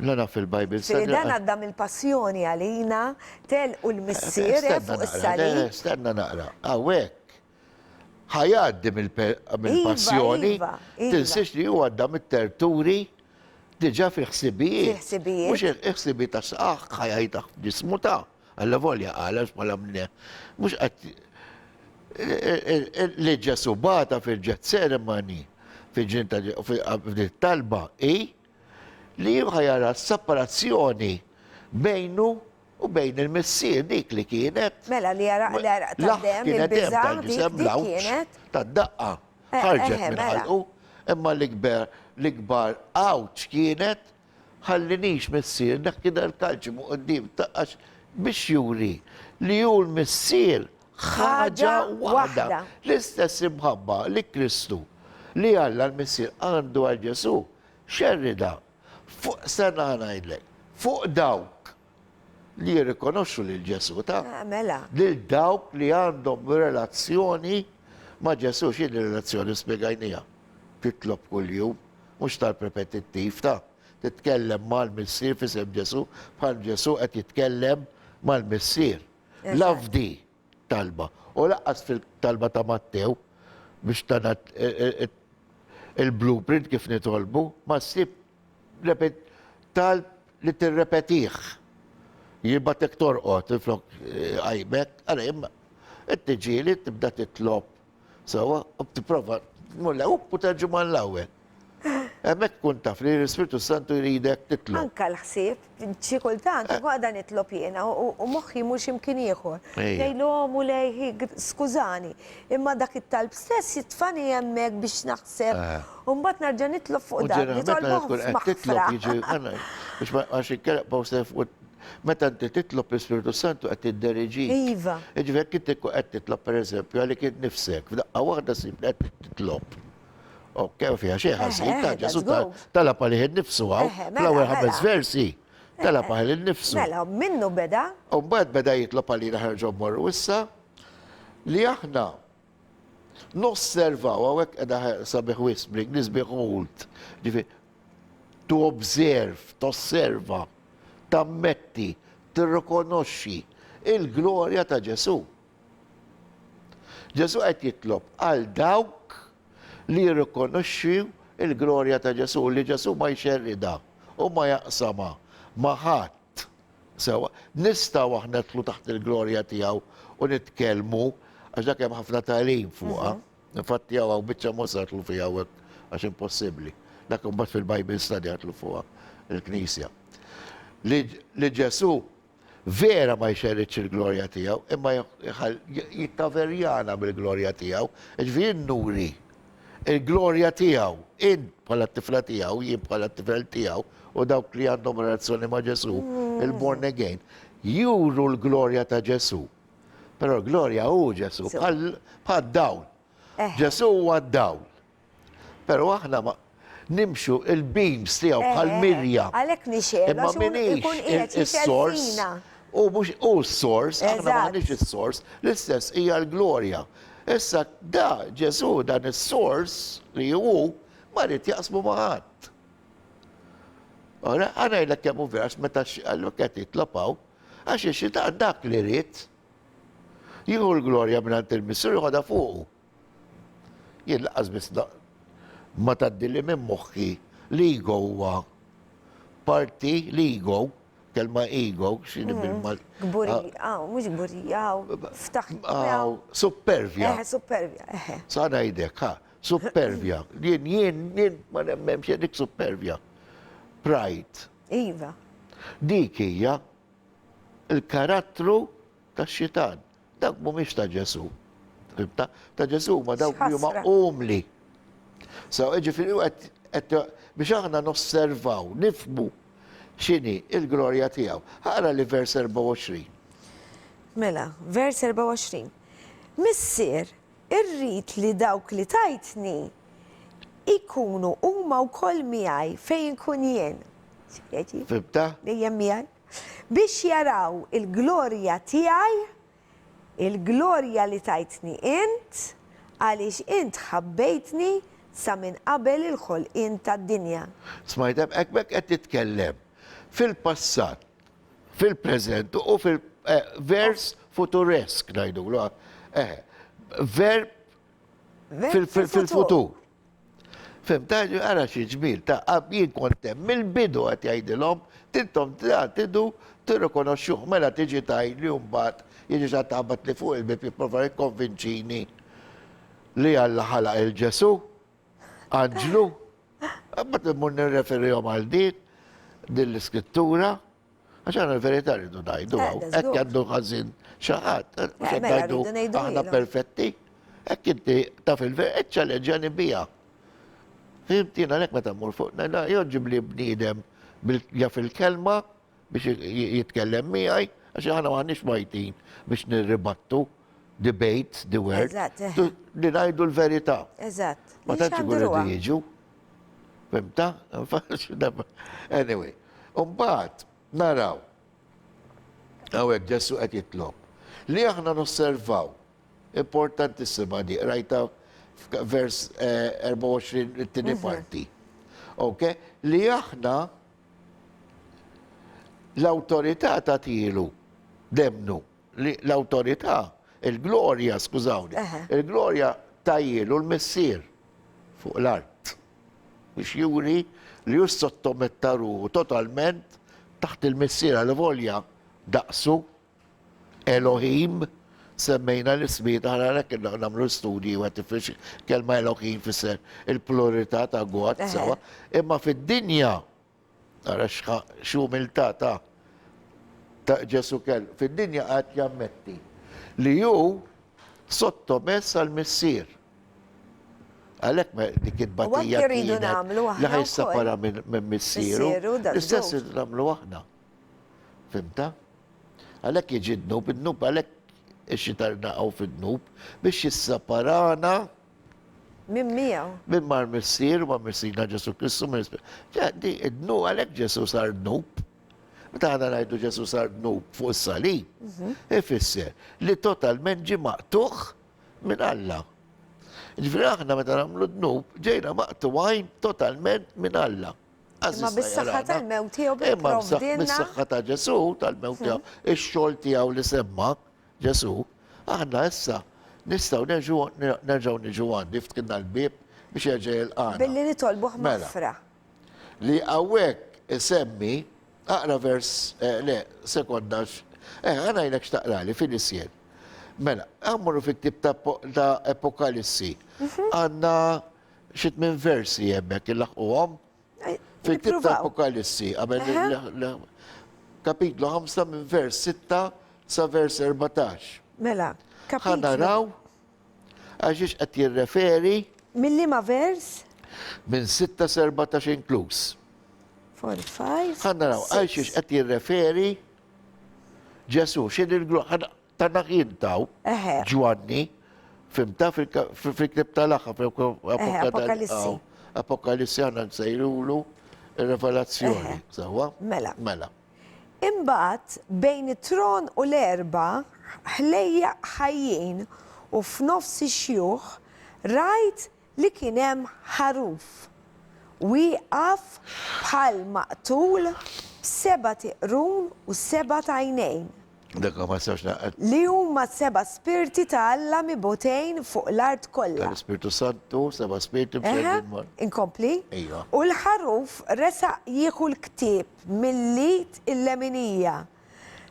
Lana fil-Bajbil. Tifiri dan għaddam il-passjoni għalina, telqu l-missier fuq is-salib. Stenna naqra. Għawek. ħajaddi mill-passjoni. Iva. Tinsiex li huwa għaddam it-terturi diġa fi ħsibijiet. Fi ħsibijiet. Mux ħsibijiet ta' saqaq ħajajtaħ ġismu ta' għalla volja għala x'mala mne. Mux għat li ġasubata fil-ġet ceremoni fil-ġinta fil-talba li ħajara separazzjoni bejnu u bejn il-missir dik li kienet. Mela li jara tal-dem, il-biżam dik kienet. Tad-daqqa ħarġet eħe, minn mela. ħalqu, imma l-ikbar għawċ kienet ħallinix missir dak kien l-kalċi muqoddim taqqax biex juri li ju l-missir ħaġa waħda. L-istess imħabba li Kristu li Alla l-missir għandu għal Ġesu xerrida fuq sena ngħidlek, fuq dawk li jirrikonoxxu lil Ġesu ta' Mela. lil dawk li għandhom relazzjoni ma' Ġesu x'in relazzjoni spiegajnija. Titlob kuljum, mhux tal-repetittiv ta' titkellem mal-missier fisem Ġesu, bħal Ġesu qed jitkellem mal-missier. Lafdi talba. U laqqas fil-talba ta' Mattew biex tanat il-blueprint kif nitolbu, ma ssib talb li tirrepetih. Jirbatek torqot, flok għajbek, għara imma, it-tġili tibda titlob. Sawa, u t-prova, mulla, u terġuman l-għawel. Emmek kun taf li l-Spiritu Santu jridek titlob. Anka l-ħsieb, xi kultant għada nitlob jiena u moħħi mhux imkien ieħor. Ejja. Lejlhom u lejhi skużani, imma dak it-talb stess jitfani hemmhekk biex naħseb u mbagħad nerġa' nitlob fuq dak li tolbuhom f'maħfra. Għax il-kelab pawsef, meta inti titlob l-Spiritu Santu qed tidderġi. Iva. Ġifier kien qed titlob pereżempju għalik nifsek, f'daqqa waħda simpli qed titlob. Ok, fija xie ħasin, ta' Ġesu talab għalih nifsu għaw, fl-ewwel ħames versi, talab għalih nifsu. Mela, minnu beda? U mbagħad beda jitlob għalina ħarġu mmorru issa li aħna nosservaw għawek edha sabiħ whispering, nisbiħ hold. To observe, tosserva, tammetti, tirrikonoxxi il-glorja ta' Ġesu. Ġesu qed jitlob għal dawk li jirrikonoxxi il-glorja ta' Ġesu, li Ġesu ma jxerrida u ma jaqsama ma ħadd. Sewa, nistgħu aħna nitlu taħt il-glorja tiegħu u nitkellmu għax dak hemm ħafna tagħlim fuqha. Infatti hawn biċċa mhux jatlu fiha għax impossibbli. Dak imbagħad fil-Bible study jatlu fuqha il-Knisja. Li Ġesu vera ma jxerritx il-glorja tiegħu, imma jittaverjana bil-glorja tiegħu, ġifieri nuri il-glorja tiegħu, in bħala t-tifla tiegħu, jien bħala t-tifel tiegħu, u dawk li għandhom relazzjoni ma' Ġesu, il-born again, juru l-glorja ta' Ġesu. Però l-glorja hu Ġesu, bħal dawl. Ġesu huwa dawl. Però aħna ma nimxu il-beams tiegħu bħal Mirja. Għalhekk nixel, Imma minix il-source, u mhux u s-source, aħna ma ħanix is-source, l-istess hija l-glorja. Issa da Ġesu dan is-source li hu ma rrid jaqsmu ma' ħadd. Ora, għana jlek kemmu vers meta għallu qed jitlopaw, għax ixita dak li rrid. Jieħu l-glorja minn il-missur jħodha fuqu. Jien laqas biss ma taddilli minn moħħi l-ego huwa parti l-ego, kelma ego, xini bil-mal. Gburija, mux gburija, ftaħ. Supervja. Supervja. Sana jidek, supervja. Jien ma nemmem xedik supervja. Pride. Iva. Dik hija il-karattru tax-xitan. Dak mhumiex ta' Ġesu. Fimta? Ta' Ġesu ma dawk li huma X'ħasra. umli. So, ġifieri biex aħna nosservaw, nifmu x'inhi il-glorja tiegħu. Ħara li vers 24. Mela, vers 24. Missier, irrid li dawk li tajtni ikunu huma wkoll miegħi fejn kun jien. X'jieġi? Fimta? Li jem miegħi. Biex jaraw il-glorja tiegħi, il-glorja li tajtni int, għaliex int ħabbejtni sa minn qabel il-ħolqien tad-dinja. Smajtem, ekbek qed titkellem fil-passat, fil-preżent u fil-vers futuresk ngħidu. Verb fil-futur. Fim, taġi għara xi ġmil, ta' jien kontem mill-bidu għat jgħidilhom, tintom tidu tirrikonoxxuh, mela tiġi tajli mbagħad jiġi ġa taħbat li fuq il-bib jipprova jikkonvinċini li Alla ħalaq il-Ġesu, Anġlu, għabba t-mur nirreferihom għal din l-iskrittura, għaxan il-verità rridu najdu għaw, ekk għandu ħazin xaħat, mela rridu ngħidu aħna ilhom. perfetti, ekk inti taf il-verità, ċaleġġani bija. Fimtina lek meta mmur fuq, joġib li bniedem jaf il-kelma biex jitkellem miegħi, għax aħna m'għandniex majtin biex nirribattu, debate, the word, Eżatt, li ngħidu l-verità. Eżatt. Ma tantx ikun qed jiġu. Fimta? Anyway, mbagħad naraw hawnhekk Ġesu qed jitlob li aħna nosservaw importantissima di rajta vers 24 it-tieni parti. Ok? Li aħna l-awtorità tagħtilu demnu l-awtorità, il-glorja, skużawni, il-glorja tajjilu l-missier fuq l-art. Biex juri li just sottomettaru totalment taħt il-missier għal-volja daqsu Elohim, semmejna l-ismiet ħana l-ek namlu studi u għatifix kelma Elohim fisser il-pluralità ta' għuat sawa, imma fid-dinja, għara xumilta ta' Ġesu kell, fid-dinja għat jammetti li ju sottomess għal-missier. Għalek dik id-batija U rridu nagħmlu aħna li ħajsapara wkoll. minn missieru. Missieru, da' L-istess żewġ. namlu aħna. Fimta? Għalek jiġi d-nub, id-nub għalek ix-xitar naqaw fid-nub biex jissaparana Min miegħu. minn mar missier u ma missirna Ġesu Kristu. Di id-nub għalek Ġesu sar nub. Meta ħana ngħidu Ġesu sar nub fuq is-salib, ifisser li totalment ġi maqtuħ minn Alla. Ġifri aħna meta nagħmlu d-nub, ġejna maqtuħajn totalment minn Alla. Imma bis-saħħa tal-mewt tiegħu Imma bipprovdilna. bis-saħħa ta' Ġesu, tal-mewt tiegħu, ix-xogħol tiegħu li semma Ġesu, aħna issa nistgħu nerġgħu niġu għandi ftkilna l-bib biex jerġa' jilqana. Billi nitolbuh Mela. mafra. Li hawnhekk isemmi aqra vers, le, sekondax, għanajnek xtaqrali fil-isjen. Mela, għammuru fit-tip ta' Apokalissi, għanna xit minn versi jemmek il-laħuħom, fit-tip ta' Apokalissi, għamel kapitlu 5 minn vers 6 sa vers 14. Mela, kapitlu. Ħanaraw, għaxix qed jirreferi Milli ma vers? minn 6 sa 14 inkluż. 4, 5. Ħannaraw, għaxix qed jirreferi Ġesu, xin il-glorja, ta' naħintaw, Eħe. Ġwanni, fimta fil-klib tal-axħa, Apokalissi. Apokalissi għanna nsejrulu il-revelazzjoni, sawa? Mela. Mela. Imbagħad bejn it-tron u l-erba ħlejja ħajjin u f'nofs ix-xjuħ rajt li kien hemm ħaruf. Wieqaf bħal maqtul b'7 tiqrun u 7 għajnejn Dakka ma sawx naqqa li huma 7 spirti ta' Alla mibutejn fuq l-art kollha. tal-Spiritu Santu, seba Spiritu Eħe, b'xedin mar. inkompli. Ejja. U l-ħaruf resaq jieħu l-ktieb mill-lit il-leminija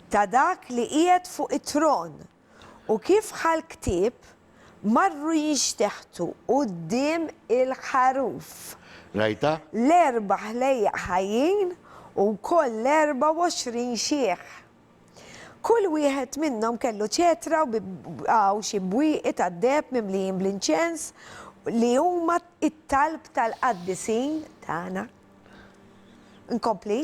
ta' dak li qiegħed fuq it-tron. U kif ħal-ktieb marru jinxteħtu quddiem il-ħaruf. Rajta? L-erba' ħlejja ħajjin u koll 24 xieħ. Kull wieħed minnhom kellu ċetra u xi bwieqi tad-deb mimlijin bl-inċens li huma it-talb tal-qaddisin tagħna. Nkompli?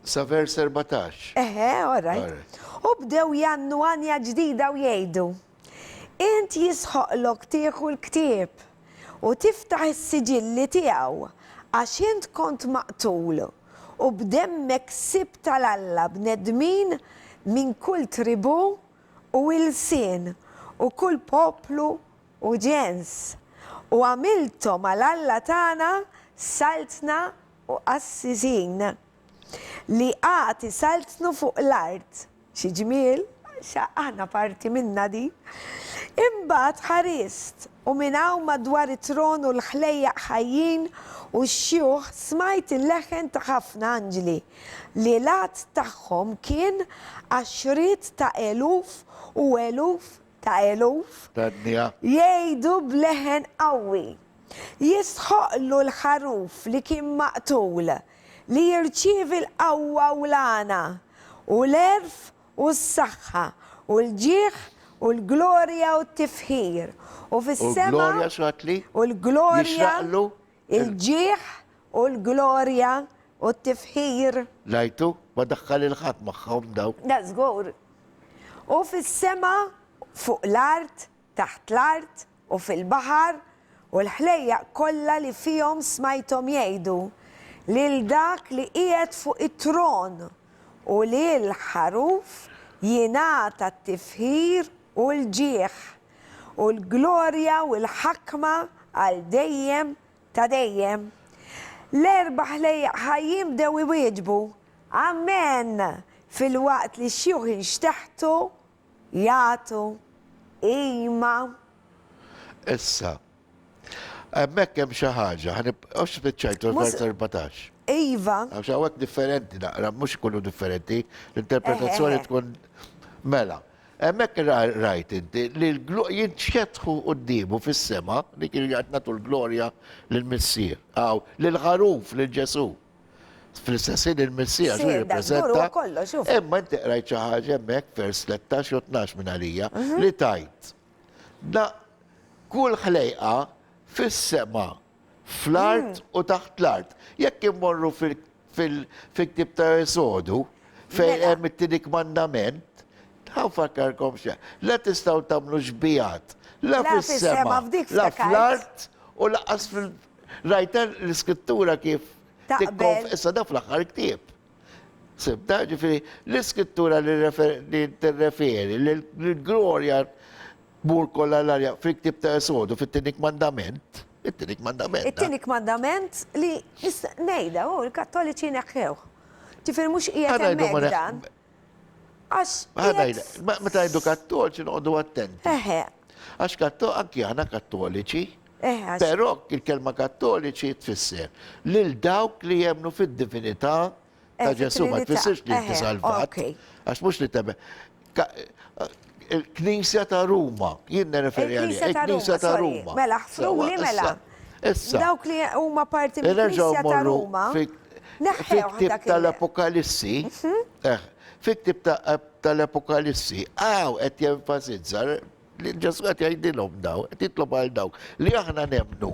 Sa vers 14. Eħe, all right. U bdew jannu għanja ġdida u jgħidu. Int jisħoqlok tieħu l-ktieb u tiftaħ is-siġilli tiegħu għax int kont maqtul u b'demmek sib tal-Alla bnedmin minn kull tribu u il-sin u kull poplu u ġens u għamiltom għal-Alla tagħna saltna u qassisin li għati saltnu fuq l-art. Xi ġmiel, xaqqana parti minna di. Imbagħad ħarist u minn hawn madwar it-tron u l-ħlejjaq ħajjin u x-xjuħ smajt il-leħen ta' ħafna anġli li lat tagħhom kien 10 ta' eluf u eluf ta' eluf Tadnija. jgħidu bleħen qawwi. Jisħoqlu l-ħaruf li kien maqtul li jirċievi l-qawwa u l-għana u l-erf u s-saħħa u l-ġieħ u l-glorja u t-tifħir. U fis-sema Gloria xatli? u l-glorja, Jixraqlu? il-ġieħ u l-glorja u t-tifħir. Lajtu? Ma daħħal il-ħat maħħom daw. Da żgur. U fis-sema fuq l-art, taħt l-art u fil-baħar u l-ħlejja kollha li fihom smajthom jgħidu lil dak li qiegħed fuq it-tron u lil ħaruf jingħata t-tifħir u l-ġieħ u l-glorja u l-ħakma għal dejjem ta' dejjem. L-erba' ħlejja ħajjim dew iwieġbu Amen fil-waqt li xjuħ jinxtaħtu jagħtu ima. Issa, hemmhekk hemm xi ħaġa, għax spiċċajtu l-vers 14. Iva. Għax hawnhekk differenti naqra, mhux ikunu differenti, l-interpretazzjoni tkun mela. Hemmhekk rajt inti li jinċetħu quddiemu fis-sema li kienu qed nagħtu l-glorja lill-Missier, lill-ħaruf lil Ġesu. Fl-istessin il-Missija xu jirrepreżenta. Imma inti rajt xi ħaġa hemmhekk vers 13 u 12 minn għalija li tajt. Kull ħlejqa fis-sema, fl-art u taħt l-art. Jekk immorru fil-ktib ta' Esodu fejn hemm it-tielik mandament, ħanfakkarkom xe, la tistgħu tagħmlu xbijat, la fis-sema, la fl-art u laqqas fil-rajta l-iskrittura kif issa da fl-aħħar ktieb. Sibta, ġifieri l-iskrittura li tirreferi l-glorja bur kollha l-arja fil-ktib ta' Esodu fit-tielik mandament. It-tielik mandament. It-tielik mandament li ngħidha u l-Kattoliċi neħħew. Ġifieri mhux qiegħed hemmhekk dan. Meta jgħidu kattoliċi noqogħdu attenti. Għax anki aħna kattoliċi, però il-kelma kattoliċi tfisser lil dawk li jemnu fid-divinità ta' Ġesu, ma tfissirx li inti salvat. Għax mhux li tebe. Il-Knisja ta' Ruma, jien referi għalija, il-Knisja ta' Ruma. Mela, ħfruli mela. Issa. Dawk li huma parti mill-Knisja ta' Ruma. Fik-ktib tal-Apokalissi, fik-ktib tal-Apokalissi, qed jenfasizza li Ġesu qed jgħidilhom daw, qed jitlob għal dawk li aħna nemnu.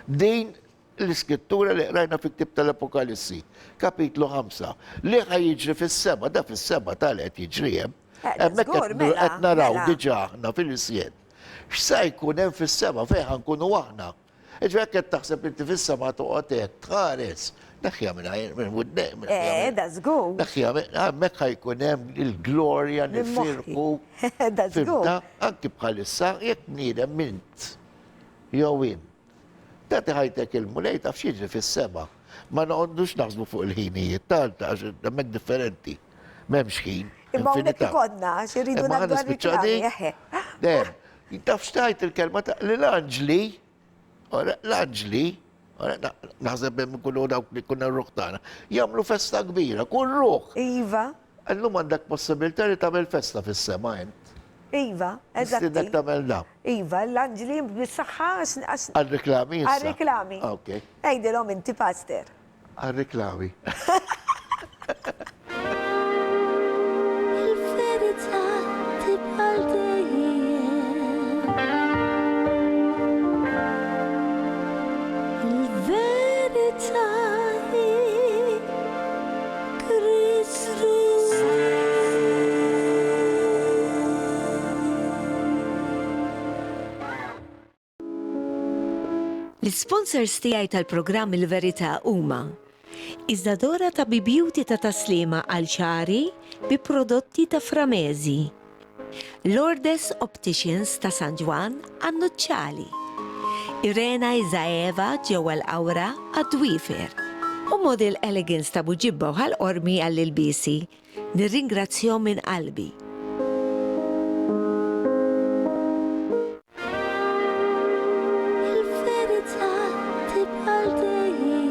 Din l-iskrittura li rajna fik-ktib tal-Apokalissi, kapitlu 5, li ħajjiġri fis-sema, da fis-sema tal qed jiġri hemm. Hemmhekk qed naraw diġà aħna fil-isjed. X'sa jkun hemm fis-sema fejn ħankunu aħna. Ġifieri qed taħseb inti fis-sema toqgħod hekk tħares. Naħja minn wuddejn. Da żgur. Naħja hemmhekk ħajkun hemm il-glorja nifirqu. Da żgur. Anki bħalissa jekk bniedem mint jew int. Tagħti ħajtek il-mulej taf x'jiġri fis-sema. Ma noqgħodux naħsbu fuq il-ħinijiet għax hemmhekk differenti. M'hemmx ħin. Imma hawnhekk ikonna x'iridu nagħdu għal-riklami. Taf xtajt il-kelma ta' l-anġli, l-anġli, naħseb hemm kullu dawk li kunna r-ruħ tagħna, jagħmlu festa kbira, kull ruħ. Iva. Allum għandek possibilità li tagħmel festa fis-sema int. Iva, eżatt. Tidek tagħmel da. Iva, l-anġli bis-saħħa għal-riklami issa. Għal-riklami. Ok. Ejdilhom inti pastor. Għal-riklami. L-sponsors tiegħi tal-programm Il-Verità huma Iżdadora ta' Beauty ta' taslima għal ċari bi prodotti ta' Framezi, Lourdes Opticians ta' San Juan għan-Nuċċali, Irena Izaeva ġewwa l-Awra għad-Dwifer u Model Elegance ta' Buġibba u ħal-Qormi għall-ilbisi. Nirringrazzjahom minn qalbi. Il-verità tibqal dejjem.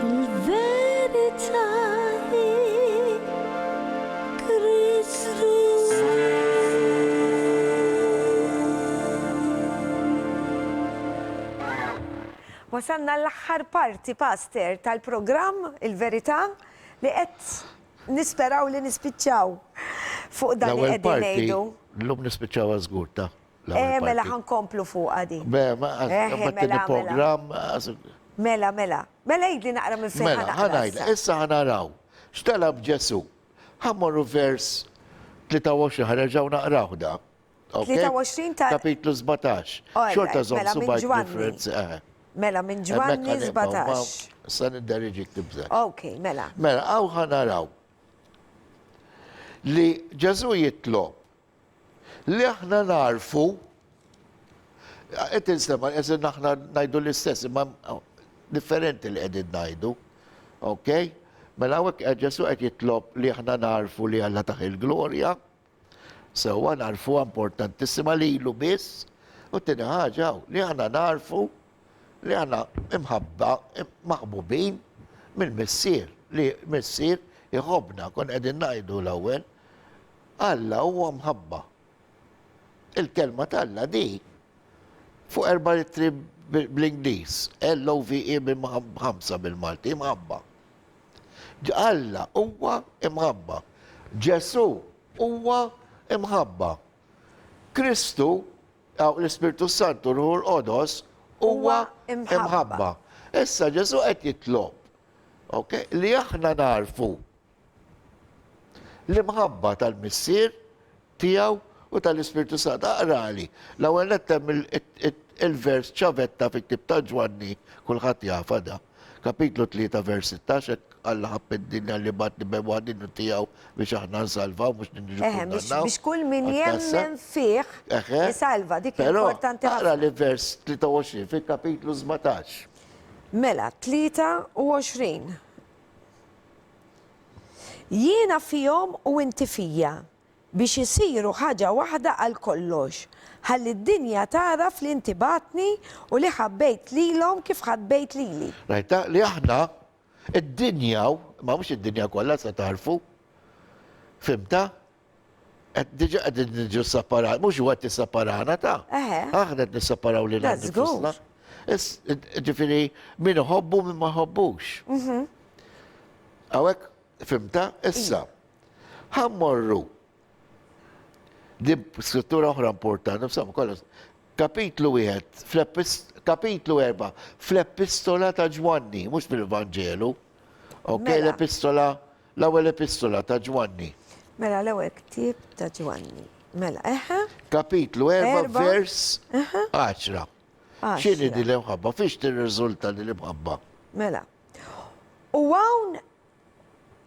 Il-verità hi Kristus. Wasanna l-aħħar parti, Pastor, tal-programm Il-Verità li qed nisperaw li nispiċċaw fuq dan li L-ewwel qegħdin parti, ngħidu. l-lum nispiċċaw għazgur ta' Mela ħankomplu fuq għadi. Mela, mela. program. Mela jgħidli naqra minn fejn Mela, ħanajla, issa ħanaraw. X'talab Ġesu? Ħammorru vers 23 ħarġaw naqraw da. 23 ta' Kapitlu 17. Alright, Xorta zom mela, minn subajt Ġwanni. differenzi. Mela minn Ġwanni 17. Sa nidderġik tibża. Ok, mela. Mela, għaw ħanaraw li Ġesu jitlob li aħna narfu, insema, eżin aħna najdu l-istess, imma differenti li għedin najdu, ok? Mela għawek Ġesu għed jitlob li aħna narfu li Alla taħ il-glorja, sewa narfu importantissima li ilu biss, u t-tini ħagħaw li aħna narfu li aħna imħabba, maħbubin mill-missier, li missier jħobna, kon għedin najdu l-ewwel, Alla huwa mħabba. Il-kelma tal-Alla di fuq 4 littri bl-Inglis, L-O-V-E bil-5 bil-Malti, imħabba. Alla huwa imħabba. Ġesu huwa imħabba. Kristu, l-Ispirtu Santu, Ruħu l-Qodos, huwa imħabba. Issa Ġesu qed jitlob, li aħna narfu l-imħabba tal-missier tiegħu u tal-Ispirtu Santu. Aqrali, l-ewwel nettem il-vers ċavetta fit-tib ta' Ġwanni, kulħadd jafa da. Kapitlu 3 vers 16, Alla ħabb id-dinja li batni b'wadinu tiegħu biex aħna nsalvaw mhux ninġu Biex kull min jemmen fih jisalva, dik importanti ħafna. Aqra li vers 23 fil-kapitlu 17. Mela, 23. Jiena fihom u inti fija biex isiru ħaġa waħda għal kollox. Ħalli d-dinja taraf li inti batni u li ħabbejt lilhom kif ħabbejt lili. Rajta li aħna id-dinja, ma mhux id-dinja kollha se tarfu. Fimta? Diġa qegħdin niġu separati, mhux huwa tisseparana ta'. Aħna qed nisseparaw lil nfusna. Ġifieri min iħobbu min ma ħobbux. Hawnhekk fimta? Issa. Ħammorru. Di scrittura oħra importanti, f'sam kollox. Kapitlu 1, kapitlu 4, fl-epistola ta' Ġwanni, mhux fil-Vangelu. Ok, l-epistola, l-ewwel epistola ta' Ġwanni. Mela l-ewwel ktieb ta' Ġwanni. Mela, Kapitlu 4, vers 10. X'inhi di l-imħabba? Fiex tirriżulta li l-imħabba? Mela. U hawn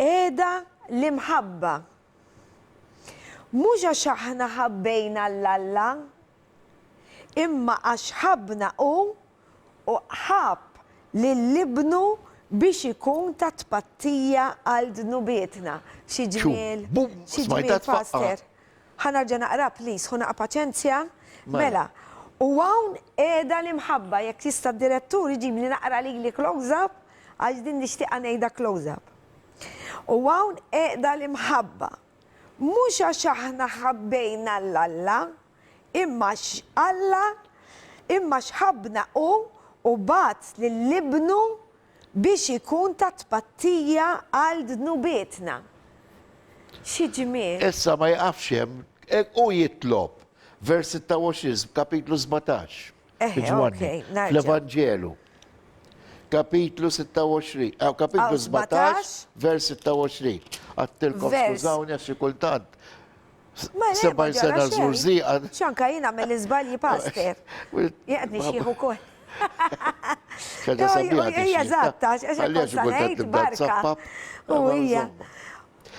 qiegħda l-imħabba. Mhux għax aħna ħabbejna l-Alla, imma għax ħabna u ħab lill-ibnu biex ikun ta' tpattija għal dnubietna. Xi ġmiel, Pastor. Ħanarġa naqra, please, ħu naqa' paċenzja. Mela, u hawn qiegħda l-imħabba, jekk tista' d-direttur iġibli naqra lili close-up, għax din nixtieq ngħidha close-up. U hawn qiegħda l-imħabba. Mhux għax aħna ħabbejna l-Alla, imma x'Alla, imma x'ħabna u bat lill-ibnu biex ikun ta' tpattija għal dnubietna. Xi ġmiel. Issa ma jaqafx hemm u jitlob vers 26 kapitlu 17. Fl-Evanġelu. Kapitlu 26, kapitlu 17, vers 26. Għattilkom skużawni għax kultant Seba' sena żurżiqa. Xanka jina mill-izbalji paster. Jgħadni xieħu kol. ħaġa sabiħa Ija zatta, Għaliex xaxa kultant sanajt tibda barka. tsappab. U hija.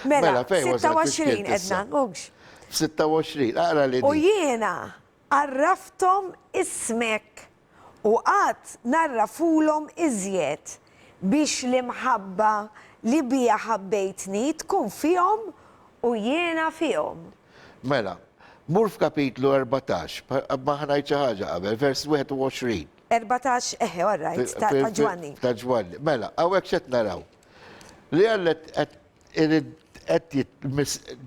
Mela, Mela, fejn wasal 26 fix-kien edna, issa? ux. 26, aqra li U di. jiena arraftom ismek u għat narrafulom iżjed biex l-imħabba li bija ħabbejtni tkun fihom u jiena fihom. Mela, mur f'kapitlu 14, ma ħanajt xi ħaġa qabel, vers 21. 14, all right, ta' ġwanni. Ta' ġwanni. Mela, għawek xet naraw. Li għallet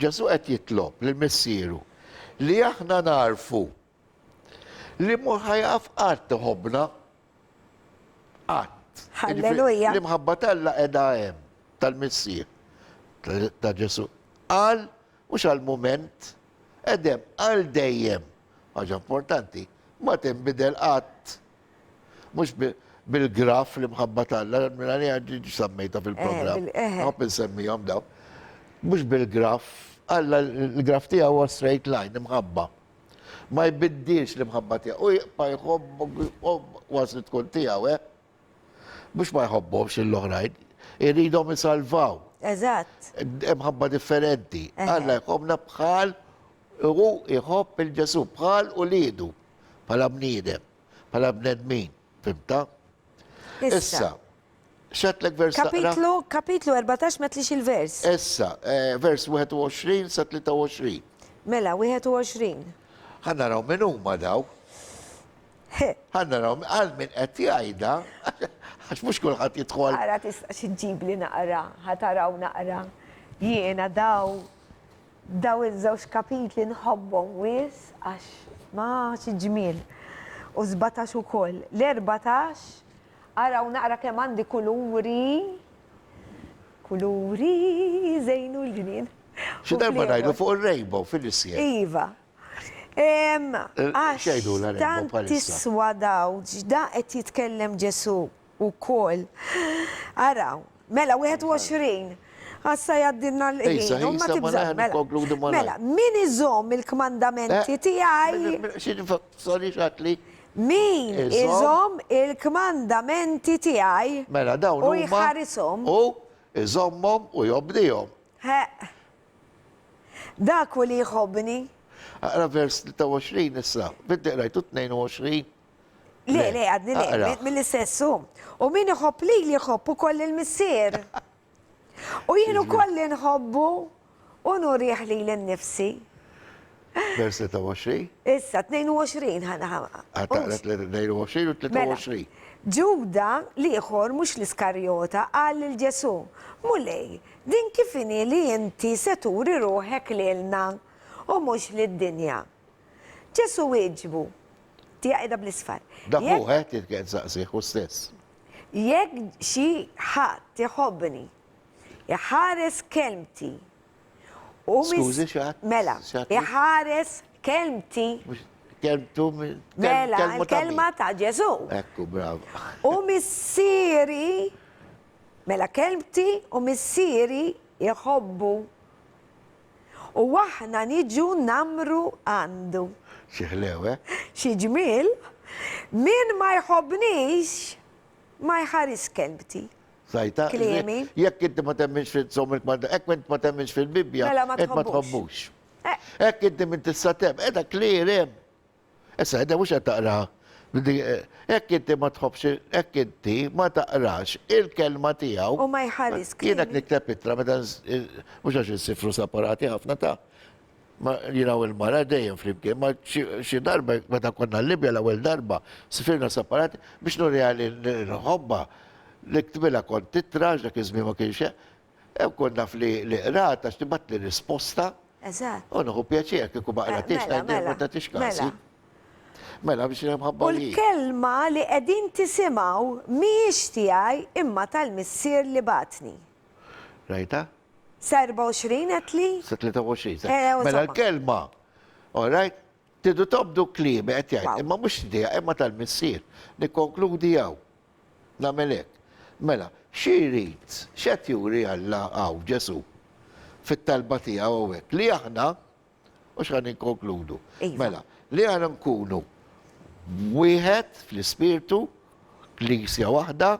Ġesu qed jitlob l-missieru li aħna narfu li mur ħajqaf qatt tħobbna qatt. Halleluja. Li mħabba talla qiegħda hemm tal-missier ta' Ġesu. Qal mhux għal-mument, edem għal dejjem. Ħaġa importanti, ma tinbidel qatt. Mhux bil-graf li mħabba talla, minna li għadġi sammejta fil-program. Għab nsemmijom daw. Mux bil-graf, għalla l-graf tija huwa straight line, imħabba. Ma jbiddilx l-imħabba tija. U jibqa jħobb wasli tkun tija, mux ma jħobbomx l-oħrajn, irridhom jisalvaw. Eżatt. Imħabba differenti. Għalla jħobbna bħal u jħobb il-ġesu bħal u lidu, bħala bniedem, bħala bnedmin. Fimta? Issa, xatlek vers Kapitlu 14 metlix il-vers. Issa, vers 21 sa 23. Mela, 21. Ħannaraw minn huma daw. Ħannaraw għal minn qed jgħidha, għax mhux kulħadd jidħol. Ara tista' xi ġib li naqra, ħataraw naqra. Jiena daw iż-żewġ kapitli nħobbhom wis għax ma xi ġmiel. U 17 ukoll. L-14 araw naqra kemm għandi kuluri zejnu l-ġnien. Xi darba ngħidu fuq ir-rainbow fil-isjer. Iva. Xejdu la rainbow Tant bħalissa. tiswa daw, ġda qed jitkellem Ġesu ukoll. Araw, mela 21. Għassa jaddinna l-ħin, u ma tibżal. Mela, min iżom il-kmandamenti tijaj? Sorry, xatli. Min iżom il-kmandamenti tijaj? Mela, dawn u huma. jħarisom. U iżommhom u jobdihom. Dak u li jħobbni. Għara vers 23 issa, biddi rajtu 22. Le, għadni le, mill-istessu. U min iħobb li jħobb u koll il-missier. U jienu kolli nħobbu u nuriħ li l-nifsi. Vers 23? Issa, 22 ħana Għataqret 22 u 23. Ġuda liħor mux l-iskarjota għal il-ġesu. Mulej, din kifini li inti seturi ruħek lilna u mux l-dinja. Ġesu iġbu, tijaqida bl-isfar. Daħu għet jitkien saqsiħ u stess. Jek xi ħat tiħobbni, jħares kelmti. Skużi xaħat? Mela, jħares kelmti. Kelmtu Mela, il-kelma ta' Ġesu. Ekku, bravo. U missieri, mela kelmti u missieri jħobbu. U aħna niġu namru għandu. Xieħlew, Xi ġmiel, min ma jħobbnix, ma jħares kelmti. Sajta, Klemi. jekk inti ma temminx fil-som il-kmanda, ekk inti ma temminx fil-Bibja, Mela ma ma tħobbux. tħobbux. Ekk inti minn tissatem, edha klirem. Issa, edha mux taqra. Ekk inti ma tħobbx, ekk inti ma taqrax il-kelma tijaw. U ma jħares Jienak klemi. nikteb itra, meta mux għax il-sifru separati ħafna ta' ma jiraw il-mara dejjem flimkien, ma xi darba, meta konna l-Libja l-ewwel darba, sifirna separati biex nurjali l-ħobba li ktbila kont titraġ dak iżmi ma kienx konna fli qrata x'tibat li risposta. Eżatt. U naħu pjaċir kieku ma qratix ngħidlek ma tagħtix kasi. Mela biex nħabba U l-kelma li qegħdin tisimgħu mhijiex tiegħi imma tal-missier li batni. Rajta? Sa 24 qed li? Sa 23. Mela Mela l-kelma. All right? Tidu tobdu klimi qed Wow. jgħid, imma mhux tiegħek imma tal-missier. Nikkonkludi jew. Nagħmel hekk. Mela, xirrit, xet juri Alla għaw Ġesu fit-talba tiegħu hekk li aħna u x'ħan inkonkludu. Iva. Mela, li għana nkunu wieħed fl-ispirtu, klisja waħda,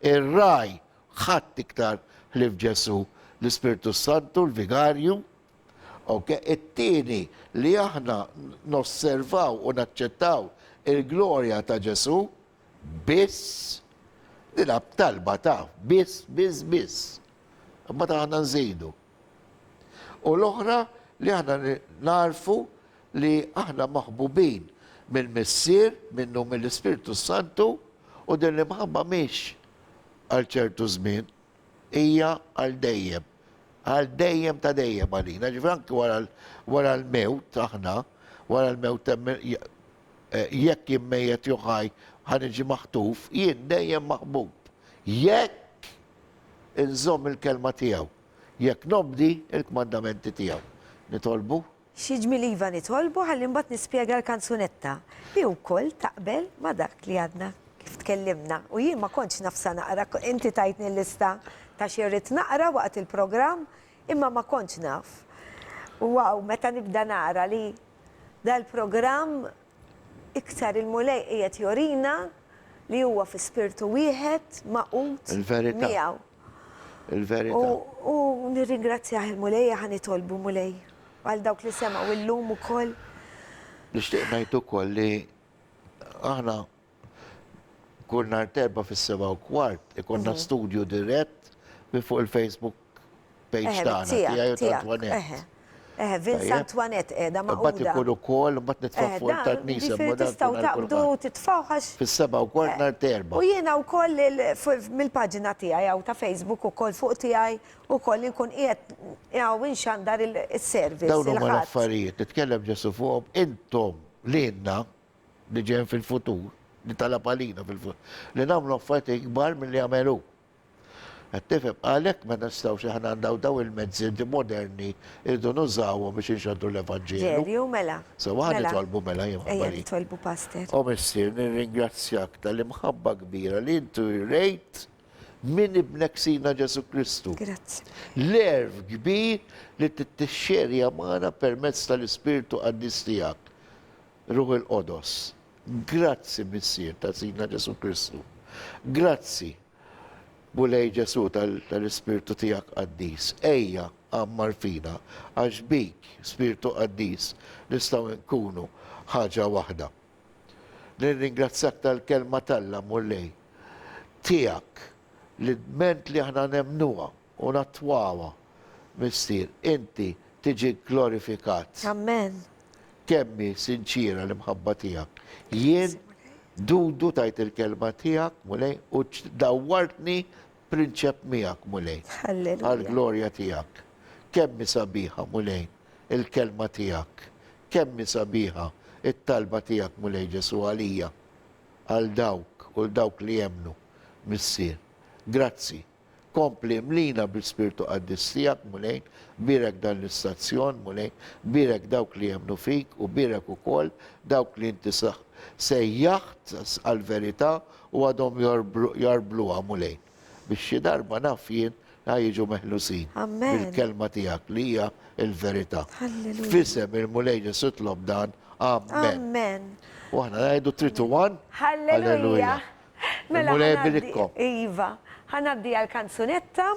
ir-raj ħadd iktar ħlif Ġesu l-Ispirtu Santu, l-Vigarju. Ok, it-tieni li aħna nosservaw u naċċettaw il-glorja ta' Ġesu biss nilab talba ta' biss. Ma ta' aħna nżidu. U l-oħra li aħna narfu li aħna maħbubin mill-Missier, minnu mill-Ispirtu Santu, u din li maħba miex għal ċertu żmien, hija għal dejjem. Għal dejjem ta' dejjem għalina. Ġifranki wara l-mewt aħna, wara l-mewt jekk jimmejjet juħaj ħaniġi maħtuf, jien dejjem maħbub. Jekk inżomm il-kelma tiegħu, jekk nobdi il-kmandamenti tiegħu. Nitolbu? Xieġmi li Iva nitolbu ħalli mbagħad nispjega l-kanzunetta li wkoll taqbel ma dak li għadna kif tkellimna. U jien ma kontx nafsa naqra, inti tajtni l-lista ta' xirrit naqra waqt il-programm, imma ma kontx naf. Wow, meta nibda naqra li dal-programm iktar il-mulej qiegħed jorina li huwa fi spirtu wieħed maqut Il-verità. miegħu. Il-verità. U nirringrazzjah il-mulej ħanitolbu mulej għal dawk li semgħu illum ukoll. Nixtieq ngħid ukoll li aħna kull nhar terba fis-7:15 ikonna studju dirett minn fuq il-Facebook page tagħna tiegħi u ta' Antoinette. Vince Antoinette qiegħda Mbagħad maquda. ikun ukoll mbagħad nitfa' fuq il-tarnisa Tistgħu taqbdu titfgħu għax fis-7:15 nhar terba. u jiena wkoll mill-paġina tiegħi jew ta' Facebook ukoll fuq tiegħi ukoll inkun qiegħed jew inxandar is-service. Dawn huma l-affarijiet, nitkellem ġesu fuqhom intom lilna li ġejjin fil-futur, li talab għalina fil-futur, li nagħmlu affarijiet ikbar milli għamelu. Għattifem, għalek ma nistawx ħana għandaw daw il-mezzi moderni irdu nużawhom biex inxaddu l-Evanġelu. Ġerju mela. So għan nitolbu mela Ejja nitolbu pastor. U missier, nirringrazzjak tal-imħabba kbira li intu rejt minn ibnek sina Ġesu Kristu. Grazzi. L-erf kbir li t-tixxerja maħna permezz tal-Ispirtu għaddis tijak. Ruħ il-Qodos. Grazzi missier ta' sina Ġesu Kristu. Grazzi. Bulej Ġesu tal-Ispirtu tijak għaddis. Ejja għammar fina, għax bik, Spiritu għaddis, nistaw nkunu ħaġa wahda. Nirringrazzjak tal-kelma talla mullej. Tijak, li ment li ħna nemnuwa u natwawa, missier, inti tiġi glorifikat. Amen. Kemmi sinċira l-imħabba tijak. Jien dudu tajt il-kelma tijak, mulej, u dawartni prinċep miegħek mulej. Halleluja. Għal-glorja tijak. Kemmi sabiħa mulej, il-kelma tijak. Kemmi sabiħa, it-talba tijak mulej Ġesu għalija. Għal dawk u l-dawk li jemnu, missier. Grazzi. Kompli mlina bil-spirtu għaddis tijak mulej, birek dan l-istazzjon mulej, birek dawk li jemnu fik u birek u kol dawk li inti sejjaħt għal-verità u għadhom jarblu għamulejn. Biex xi darba naf jien ħajġu meħlusin. Amen. Bil-kelma tijak li hija il-verità. Halleluja. Fisem il-mulejn sutlob dan. Amen. Amen. U għana najdu 3-1. Halleluja. Mela Il-mulej ħanaddi- birikkom. Iva, ħanaddi għal-kanzunetta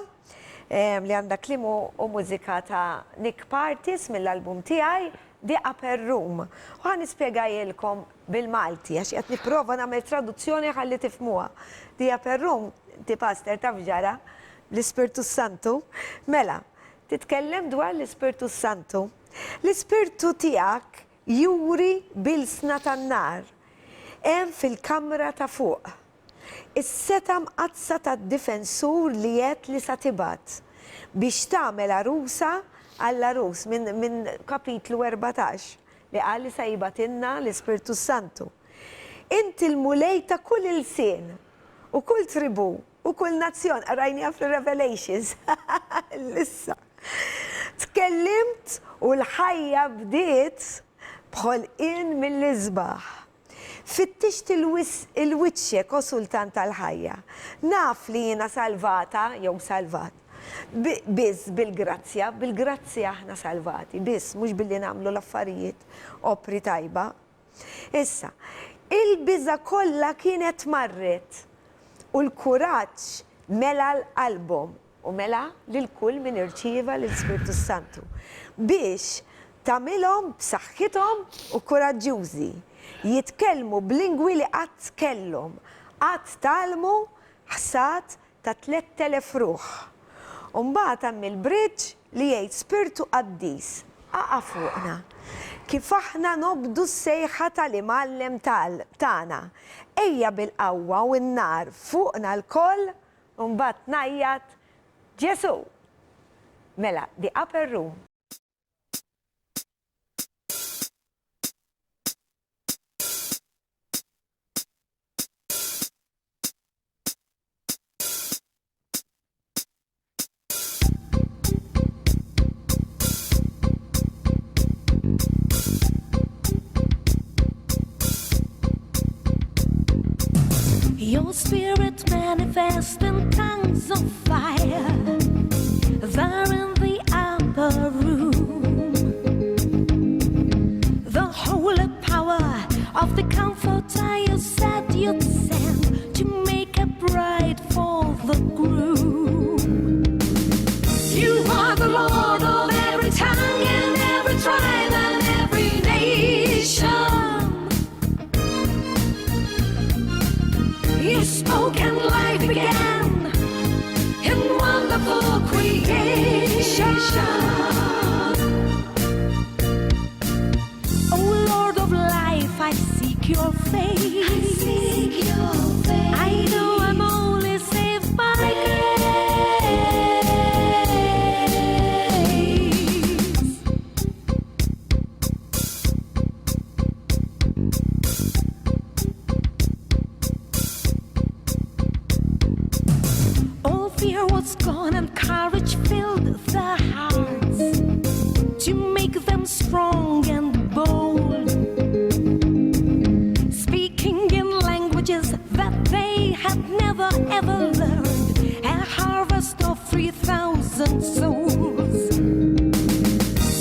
li għanda klimu u mużika ta' Nick Partis mill-album tiegħi The Upper Room. U għan nispiegajilkom bil-Malti, għax jgħat niprofa namel traduzzjoni għalli tifmuha. The Upper Room, ti pastor ta' ġara, l-Ispirtu Santu. Mela, titkellem dwar l-Ispirtu Santu. L-Ispirtu tijak juri bil-sna tan-nar. Hemm fil-kamra ta' fuq. Is-seta mqazza tad-difensur li jgħid li satibat biex tagħmel arusa għall-arus minn kapitlu 14 li qal li sajbatinna l-Ispirtu Santu. Inti l-mulej ta' kull il-sin u kull tribu u kull nazzjon, rajni fl Revelations. Lissa. Tkellimt u l-ħajja bdiet bħolqien mill-izbaħ. Fittixt il-wiċċe konsultant tal-ħajja. Naf li jiena salvata, jew salvat. Biz bil-grazzja, bil-grazzja aħna salvati, biz, mux billi namlu l-affarijiet opri tajba. Issa, il-biża kollha kienet marret u l-kuraġġ mela l-qalbhom u mela lil-kull min irċieva l-Ispirtu Santu biex tagħmilhom b'saħħithom u kuraġġjużi, jitkellmu b'lingwi li qatt kellhom, qatt talmu ħsat ta' 3000 ruħ. U mbagħad hemm il-bridge li jgħid Spirtu Qaddis aqa' fuqna. Kif aħna nobdu s-sejħa tal-imgħallem tagħna. Ejja bil-qawwa u n-nar fuqna l-koll u mbagħad ngħajjat Ġesu. Mela, the upper room. Your spirit manifests in tongues of fire there in the upper room. The holy power of the Comforter you said you'd send to make a bride for the groom. You are the Lord of every tongue and every tribe and every nation. You spoke and life began in wonderful creation. Oh Lord of life, I seek your face. I seek your face. I know I'm only saved by grace. Fear was gone and courage filled their hearts to make them strong and bold, speaking in languages that they had never ever learned, a harvest of 3,000 souls.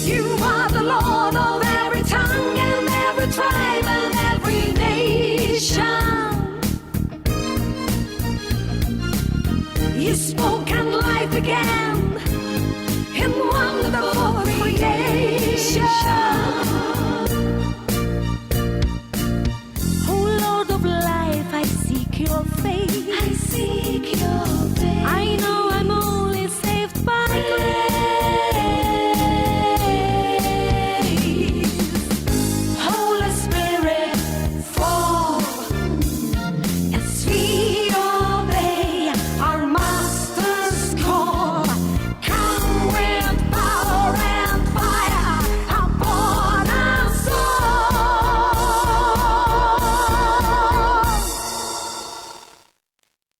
You are the Lord of every tongue and every tribe and every nation. You spoke and life began in wonderful creation. Oh Lord of life, I seek your face. I seek your face. I know I'm only saved by grace. Holy Spirit, fall as we obey our Master's call. Come with power and fire upon us all.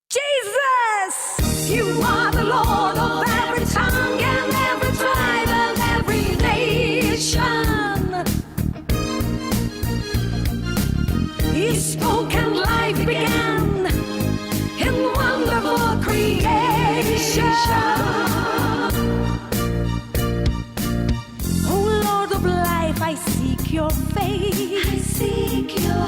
Jesus, you are the Lord of every tongue and every tribe and every nation. You spoke and life began in wonderful creation. Oh Lord of life, I seek your face. I seek your